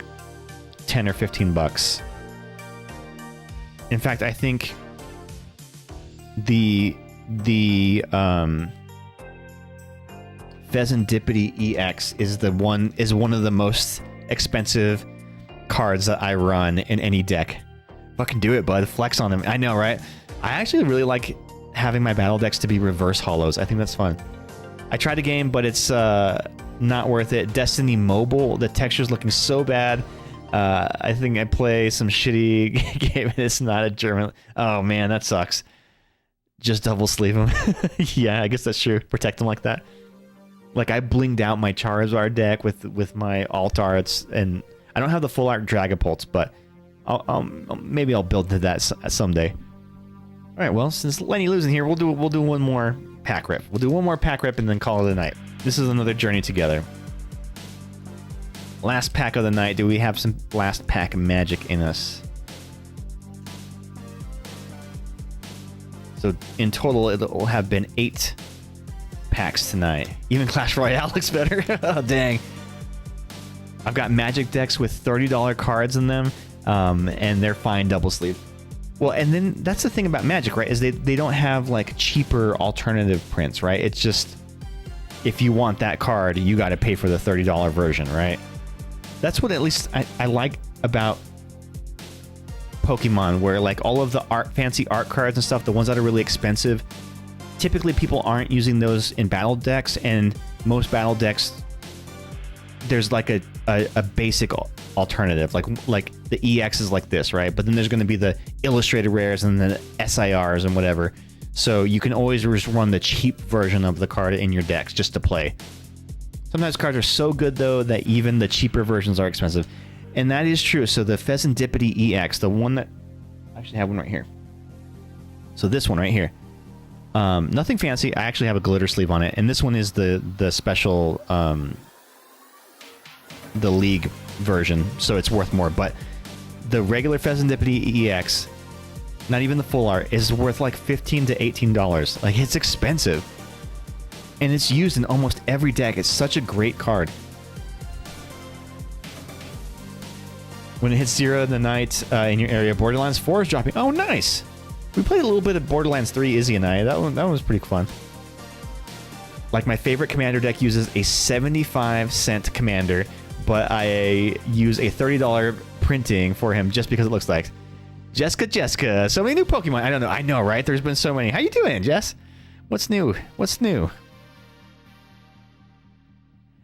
10 or 15 bucks. In fact, I think the Pheasantipity EX is one of the most expensive cards that I run in any deck. Fucking do it, bud. Flex on them. I know, right? I actually really like having my battle decks to be reverse holos. I think that's fun. I tried the game, but it's not worth it. Destiny Mobile, the texture's looking so bad. I think I play some shitty game and it's not a German. Oh man, that sucks. Just double sleeve them. Yeah, I guess that's true. Protect them like that. Like I blinged out my Charizard deck with my alt arts, and I don't have the full art Dragapult, but maybe I'll build to that someday. All right, well, since Lenny losing here, we'll do one more pack rip. We'll do one more pack rip and then call it a night. This is another journey together. Last pack of the night. Do we have some last pack magic in us? So in total, it will have been 8 packs tonight. Even Clash Royale looks better. Oh, dang. I've got magic decks with $30 cards in them, and they're fine double sleeve. Well, and then that's the thing about Magic, right? Is they don't have like cheaper alternative prints, right? It's just if you want that card, you got to pay for the $30 version, right? That's what at least I like about Pokemon, where like all of the fancy art cards and stuff, the ones that are really expensive, typically people aren't using those in battle decks, and most battle decks, there's like a basic alternative, like the EX is like this, right? But then there's going to be the illustrated rares and the SIRs and whatever. So you can always just run the cheap version of the card in your decks just to play. Sometimes cards are so good though that even the cheaper versions are expensive, and that is true. So the Pheasantipity EX, the one that I actually have one right here. So this one right here, nothing fancy. I actually have a glitter sleeve on it, and this one is the special, the League version, so it's worth more. But the regular Pheasantipity EX, not even the full art, is worth like $15 to $18. Like, it's expensive, and it's used in almost every deck. It's such a great card. When it hits 0 in the night in your area, Borderlands 4 is dropping. Oh, nice. We played a little bit of Borderlands 3, Izzy and I. That one was pretty fun. Like, my favorite commander deck uses a 75-cent commander, but I use a $30 printing for him just because it looks like Jessica. So many new Pokemon. I don't know. I know, right? There's been so many. How you doing, Jess? What's new? What's new?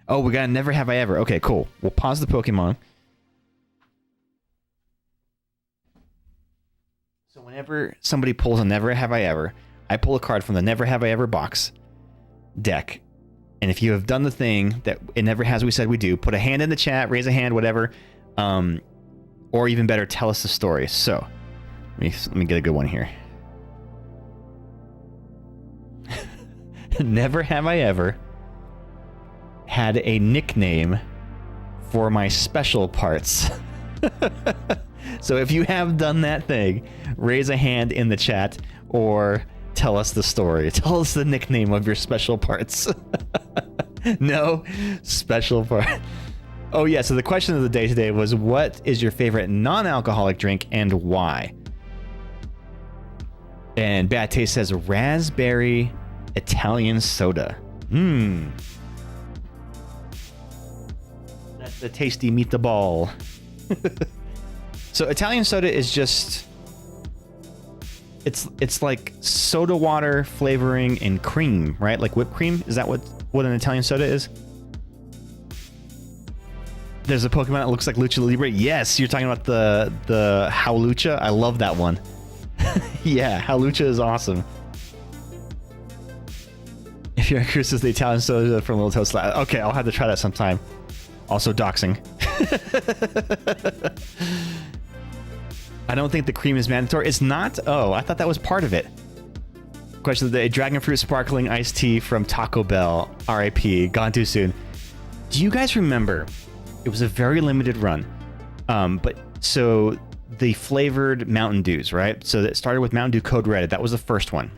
Oh, we got Never Have I Ever. Okay, cool. We'll pause the Pokemon. So whenever somebody pulls a Never Have I Ever, I pull a card from the Never Have I Ever box deck. And if you have done the thing that it never has, we said we do, put a hand in the chat, raise a hand, whatever. Or even better, tell us the story. So let me get a good one here. Never have I ever had a nickname for my special parts. So if you have done that thing, raise a hand in the chat or tell us the story. Tell us the nickname of your special parts. No special part. Oh yeah, so the question of the day today was, what is your favorite non-alcoholic drink and why? And Bad Taste says raspberry Italian soda. That's the tasty meatball. So Italian soda is just, it's like soda water flavoring and cream, right? Like whipped cream. Is that what an Italian soda is? There's a Pokemon that looks like Lucha Libre. Yes, you're talking about the Howlucha. I love that one. Yeah, Howlucha is awesome. If you're curious, the Italian soda from Little Toast. Okay, I'll have to try that sometime. Also doxing. I don't think the cream is mandatory. It's not? Oh, I thought that was part of it. Question of the day. Dragon Fruit Sparkling Iced Tea from Taco Bell. RIP. Gone too soon. Do you guys remember? It was a very limited run. But so the flavored Mountain Dews, right? So it started with Mountain Dew Code Red. That was the first one.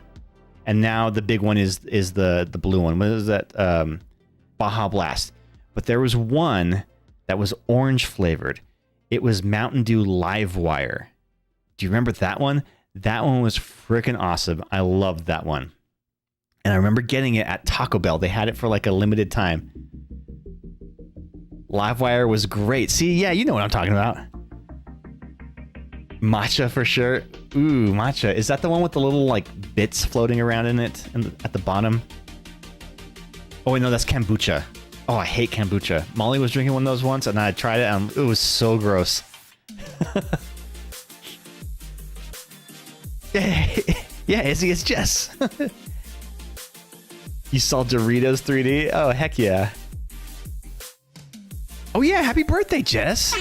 And now the big one is the blue one. What is that? Baja Blast. But there was one that was orange flavored. It was Mountain Dew Live Wire. Do you remember that one? That one was freaking awesome. I loved that one. And I remember getting it at Taco Bell. They had it for like a limited time. Live Wire was great. See, yeah, you know what I'm talking about. Matcha for sure. Ooh, matcha. Is that the one with the little like bits floating around in it at the bottom? Oh, wait, no, that's kombucha. Oh, I hate kombucha. Molly was drinking one of those once, and I tried it, and it was so gross. Yeah, Izzy, it's Jess. You saw Doritos 3D? Oh, heck yeah. Oh, yeah, happy birthday, Jess.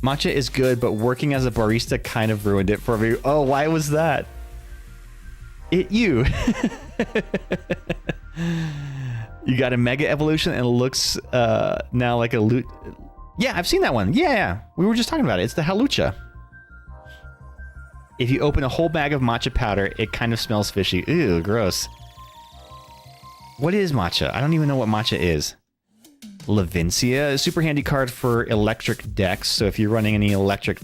Matcha is good, but working as a barista kind of ruined it for me. Oh, why was that? You got a Mega Evolution and it looks now like a loot. Yeah, I've seen that one. Yeah, we were just talking about it. It's the Halucha. If you open a whole bag of matcha powder, it kind of smells fishy. Ew, gross. What is matcha? I don't even know what matcha is. Levincia, a super handy card for electric decks. So if you're running any electric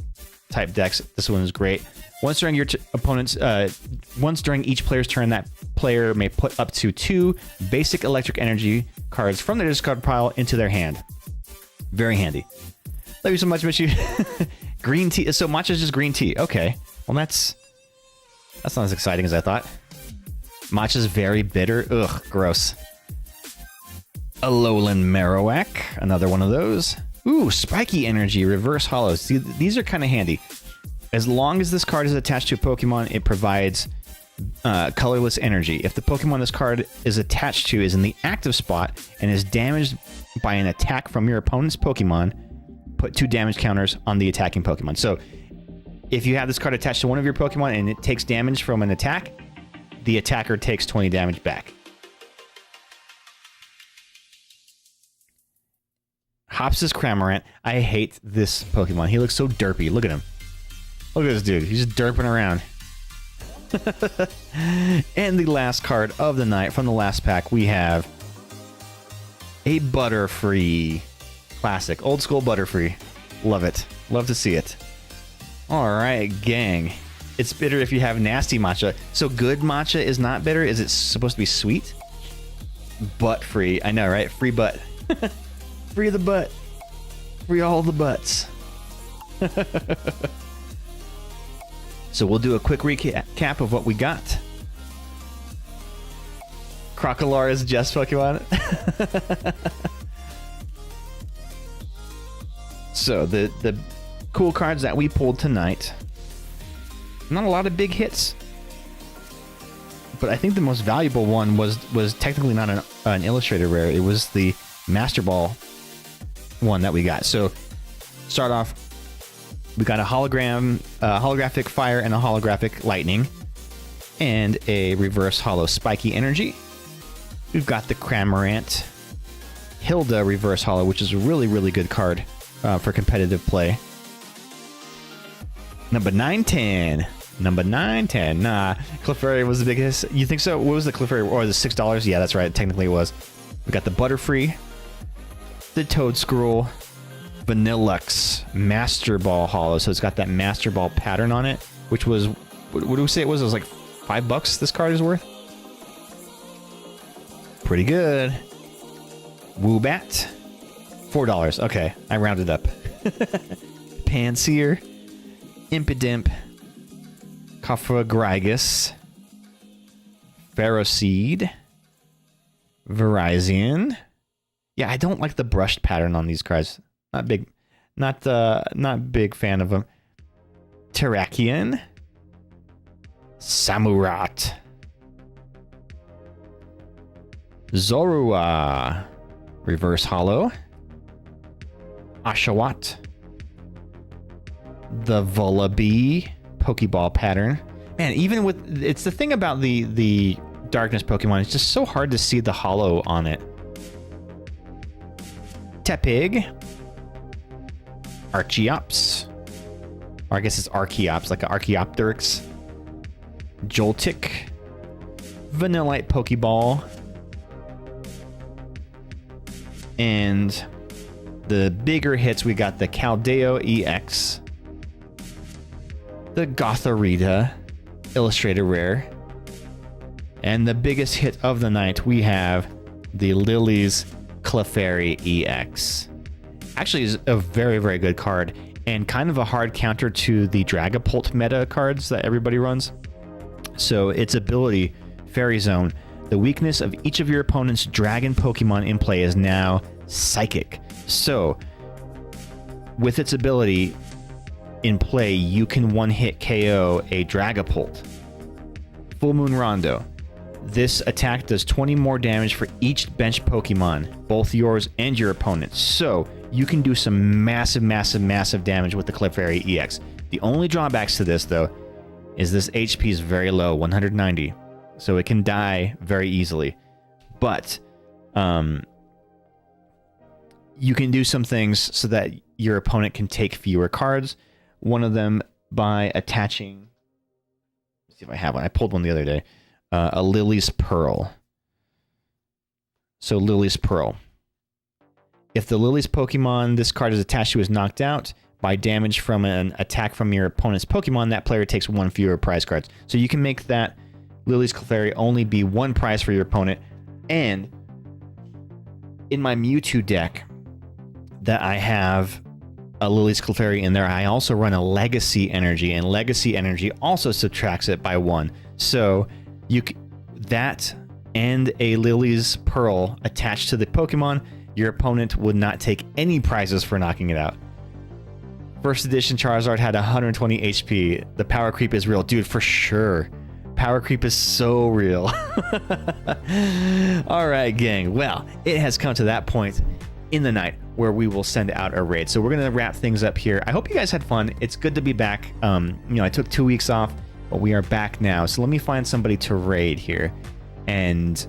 type decks, this one is great. Once during your once during each player's turn, that player may put up to 2 basic electric energy cards from their discard pile into their hand. Very handy. Love you so much, miss you. Green tea. So matcha is just green tea. Okay. Well, that's not as exciting as I thought. Matcha is very bitter. Ugh, gross. Alolan Marowak, another one of those. Ooh, spiky energy, reverse hollows. See, these are kind of handy. As long as this card is attached to a Pokemon, it provides colorless energy. If the Pokemon this card is attached to is in the active spot and is damaged by an attack from your opponent's Pokemon, put 2 damage counters on the attacking Pokemon. So if you have this card attached to one of your Pokemon and it takes damage from an attack, the attacker takes 20 damage back. Hops' Cramorant. I hate this Pokemon. He looks so derpy. Look at him. Look at this dude. He's just derping around. And the last card of the night from the last pack, we have a Butterfree classic. Old school Butterfree. Love it. Love to see it. All right, gang. It's bitter if you have nasty matcha. So good matcha is not bitter? Is it supposed to be sweet? Butt free. I know, right? Free butt. Free the butt. Free all the butts. So we'll do a quick recap of what we got. Crocolar is just Pokemon. So the cool cards that we pulled tonight. Not a lot of big hits. But I think the most valuable one was technically not an illustrated rare. It was the Master Ball one that we got. So start off, we got a holographic fire and a holographic lightning, and a reverse hollow spiky energy. We've got the Cramorant Hilda reverse hollow, which is a really, really good card for competitive play. Number 910. Number 910. Nah, Clefairy was the biggest. You think so? What was the Clefairy? Or the $6? Yeah, that's right. Technically it was. We got the Butterfree, the Toedscruel, Vanillux Master Ball Hollow. So it's got that Master Ball pattern on it, which was, what do we say it was? It was like $5 this card is worth. Pretty good. Woobat, $4. Okay, I rounded up. Panseer, Impidimp, Cofagrigus, Ferroseed, Virizion. Yeah, I don't like the brushed pattern on these cards. Not big fan of them. Terrakion, Samurott, Zorua, reverse hollow, Oshawott, the Vullaby Pokeball pattern. Man, even with, it's the thing about the darkness Pokemon, it's just so hard to see the hollow on it. Tepig, Archeops, or I guess it's Archeops, like an Archaeopteryx, Joltik, Vanillite Pokeball, and the bigger hits, we got the Caldeo EX, the Gothorita Illustrated Rare, and the biggest hit of the night, we have the Lily's Clefairy EX. Actually, is a very, very good card, and kind of a hard counter to the Dragapult meta cards that everybody runs. So its ability, Fairy Zone, the weakness of each of your opponent's dragon Pokemon in play is now Psychic. So with its ability in play, you can one-hit KO a Dragapult. Full Moon Rondo. This attack does 20 more damage for each bench Pokemon, both yours and your opponent's. So you can do some massive, massive, massive damage with the Clefairy EX. The only drawbacks to this, though, is this HP is very low, 190. So it can die very easily. But you can do some things so that your opponent can take fewer cards. One of them by attaching... Let's see if I have one. I pulled one the other day. A Lily's Pearl. So Lily's Pearl. If the Lily's Pokemon this card is attached to is knocked out by damage from an attack from your opponent's Pokemon, that player takes one fewer prize cards. So you can make that Lily's Clefairy only be one prize for your opponent. And in my Mewtwo deck that I have a Lily's Clefairy in there, I also run a Legacy Energy, and Legacy Energy also subtracts it by 1. So that and a Lily's Pearl attached to the Pokemon, your opponent would not take any prizes for knocking it out. First edition Charizard had 120 HP. The power creep is real. Dude, for sure. Power creep is so real. All right, gang. Well, it has come to that point in the night where we will send out a raid. So we're going to wrap things up here. I hope you guys had fun. It's good to be back. I took 2 weeks off, but we are back now. So let me find somebody to raid here. And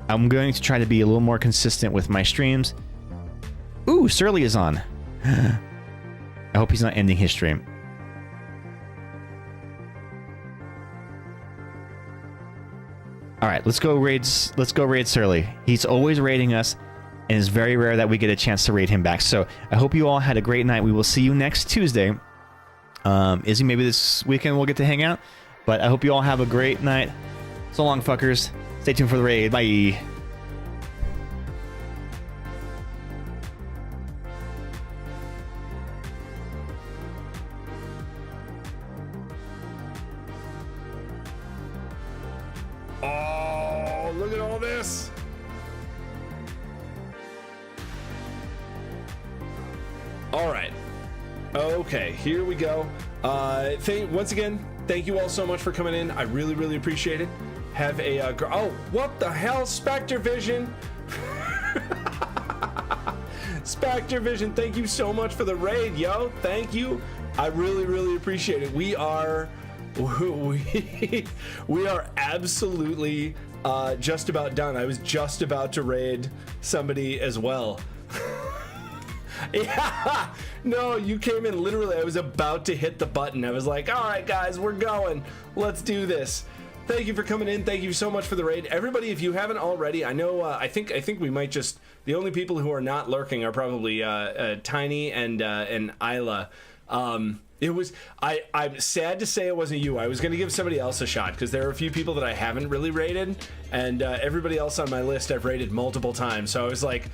I'm going to try to be a little more consistent with my streams. Ooh, Surly is on. I hope he's not ending his stream. All right, let's go raid Surly. He's always raiding us, and it's very rare that we get a chance to raid him back. So I hope you all had a great night. We will see you next Tuesday. Izzy, maybe this weekend we'll get to hang out. But I hope you all have a great night. So long, fuckers. Stay tuned for the raid. Bye. Oh, look at all this. All right. Okay, here we go. Once again, thank you all so much for coming in. I really, really appreciate it. Have a oh, what the hell, Spectre Vision? Spectre Vision, thank you so much for the raid, yo. Thank you. I really, really appreciate it. We are absolutely just about done. I was just about to raid somebody as well. Yeah, no, you came in literally. I was about to hit the button. I was like, all right, guys, we're going. Let's do this. Thank you for coming in. Thank you so much for the raid. Everybody, if you haven't already, I know, I think we might just, the only people who are not lurking are probably Tiny and Isla. I'm sad to say it wasn't you. I was going to give somebody else a shot because there are a few people that I haven't really raided, and everybody else on my list I've raided multiple times. So I was like,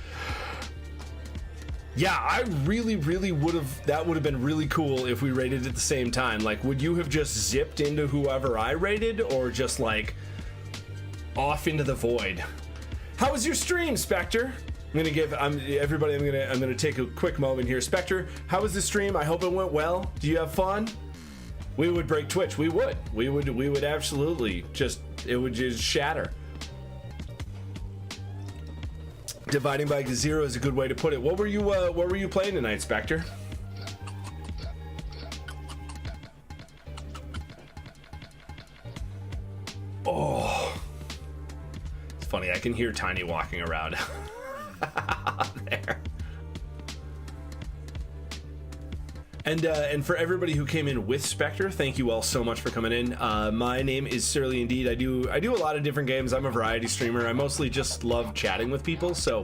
yeah, I really, really that would have been really cool if we raided at the same time. Like, would you have just zipped into whoever I raided, or just like off into the void? How was your stream, Spectre? I'm gonna take a quick moment here. Spectre, how was the stream? I hope it went well. Do you have fun? We would break Twitch. We would absolutely it would just shatter. Dividing by 0 is a good way to put it. What were you playing tonight, Spectre? Oh, it's funny. I can hear Tiny walking around there. And for everybody who came in with Spectre, thank you all so much for coming in. My name is Surly Indeed. I do a lot of different games. I'm a variety streamer. I mostly just love chatting with people, so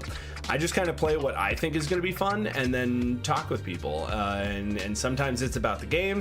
I just kind of play what I think is going to be fun and then talk with people. And sometimes it's about the games.